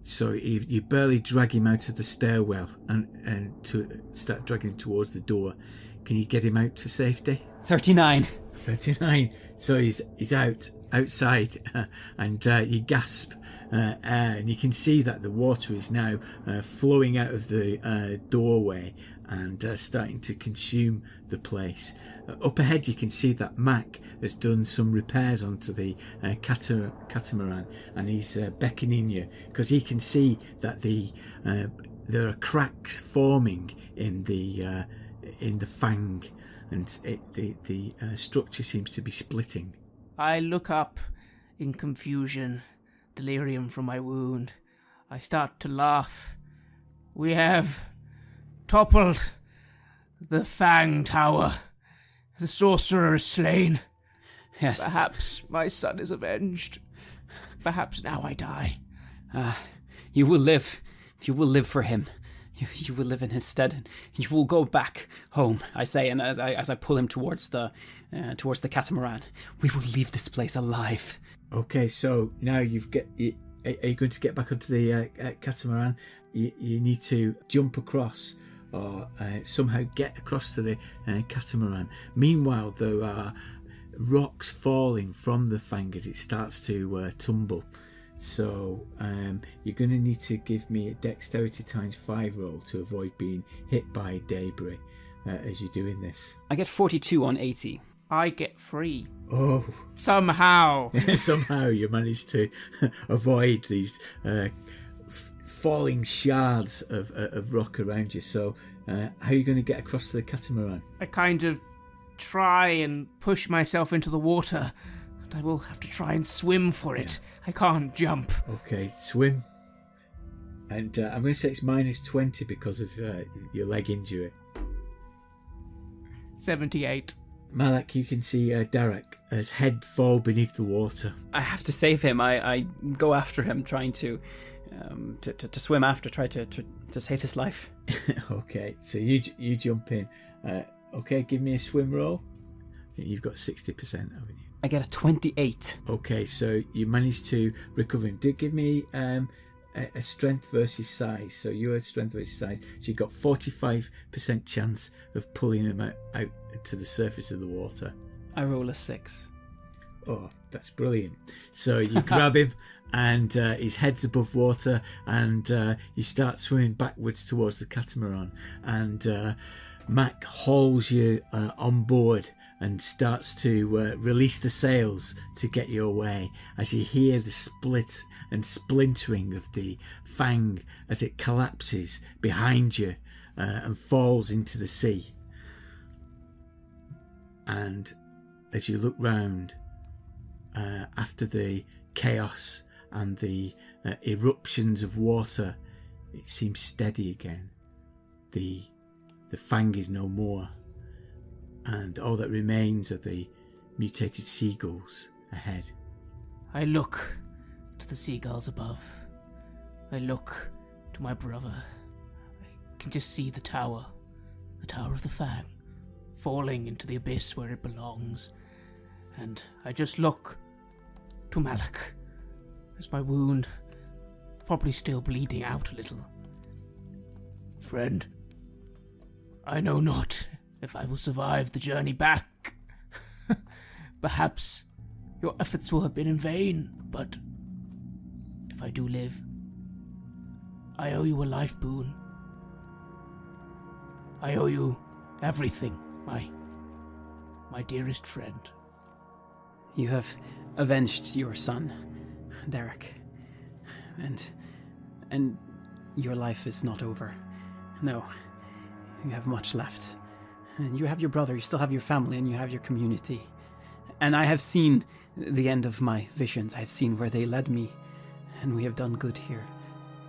So you barely drag him out of the stairwell and to start dragging him towards the door. Can you get him out to safety? 39. 39. So he's outside, and you gasp air, and you can see that the water is now flowing out of the doorway and starting to consume the place. Up ahead, you can see that Mac has done some repairs onto the catamaran, and he's beckoning you because he can see that there are cracks forming in the Fang, and the structure seems to be splitting. I look up in confusion, delirium from my wound. I start to laugh. We have toppled the Fang Tower. The sorcerer is slain. Yes. Perhaps my son is avenged. Perhaps now I die. You will live. You will live for him. You will live in his stead. You will go back home, I say, and as I pull him towards the catamaran, we will leave this place alive. Okay, so now are you going to get back onto the catamaran? You need to jump across or somehow get across to the catamaran. Meanwhile, there are rocks falling from the Fang as it starts to tumble. So you're going to need to give me a dexterity times 5 roll to avoid being hit by debris as you're doing this. I get 42 on 80. I get 3. Oh. Somehow. Somehow you managed to avoid these falling shards of rock around you. So how are you going to get across to the catamaran? I kind of try and push myself into the water, and I will have to try and swim for it. I can't jump. Okay, swim. And I'm going to say it's minus 20 because of your leg injury. 78. Malak, you can see Darak's head fall beneath the water. I have to save him. I go after him, trying to to swim after, try to save his life. Okay, so you jump in. Okay, give me a swim roll. You've got 60%, haven't you? I get a 28. Okay, so you managed to recover him. Do give me a strength versus size. So your strength versus size. So you've got 45% chance of pulling him out to the surface of the water. I roll a 6. Oh, that's brilliant. So you grab him and his head's above water, and you start swimming backwards towards the catamaran, and Mac hauls you on board and starts to release the sails to get you away, as you hear the split and splintering of the Fang as it collapses behind you and falls into the sea. And as you look round, after the chaos and the eruptions of water, it seems steady again. The Fang is no more, and all that remains are the mutated seagulls ahead. I look to the seagulls above. I look to my brother. I can just see the tower of the Fang, falling into the abyss where it belongs. And I just look to Malak, as my wound probably still bleeding out a little. Friend, I know not if I will survive the journey back. Perhaps your efforts will have been in vain, but if I do live, I owe you a life boon. I owe you everything, my dearest friend. You have avenged your son, Derek, and your life is not over. No, you have much left. And you have your brother, you still have your family, and you have your community. And I have seen the end of my visions. I have seen where they led me, and we have done good here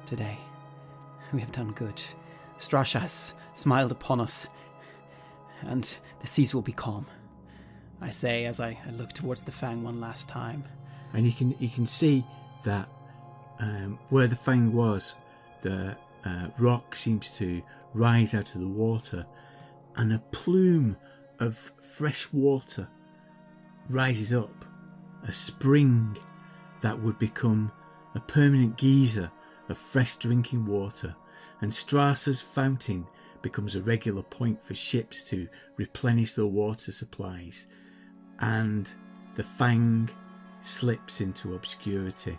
today. We have done good. Strasha has smiled upon us, and the seas will be calm, I say as I look towards the Fang one last time. And you can see that where the Fang was, the rock seems to rise out of the water, and a plume of fresh water rises up, a spring that would become a permanent geyser of fresh drinking water, and Strasser's fountain becomes a regular point for ships to replenish their water supplies, and the Fang slips into obscurity.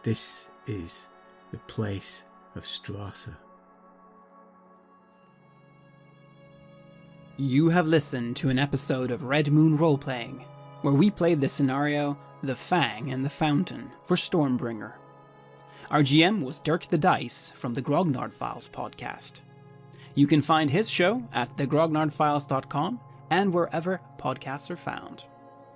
This is the place of Strasser. You have listened to an episode of Red Moon Roleplaying, where we played the scenario The Fang and the Fountain for Stormbringer. Our GM was Dirk the Dice from the Grognard Files podcast. You can find his show at thegrognardfiles.com and wherever podcasts are found.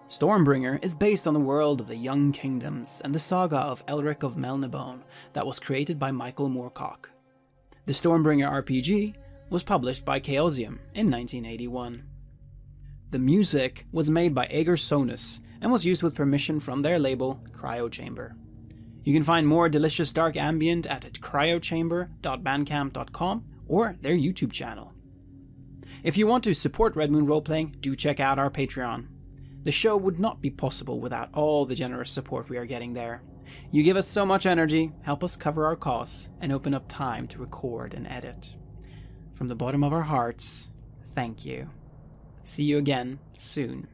Stormbringer is based on the world of the Young Kingdoms and the saga of Elric of Melniboné that was created by Michael Moorcock. The Stormbringer RPG was published by Chaosium in 1981. The music was made by Ager Sonus and was used with permission from their label Cryochamber. You can find more delicious dark ambient at cryochamber.bandcamp.com or their YouTube channel. If you want to support Red Moon Roleplaying, do check out our Patreon. The show would not be possible without all the generous support we are getting there. You give us so much energy, help us cover our costs, and open up time to record and edit. From the bottom of our hearts, thank you. See you again soon.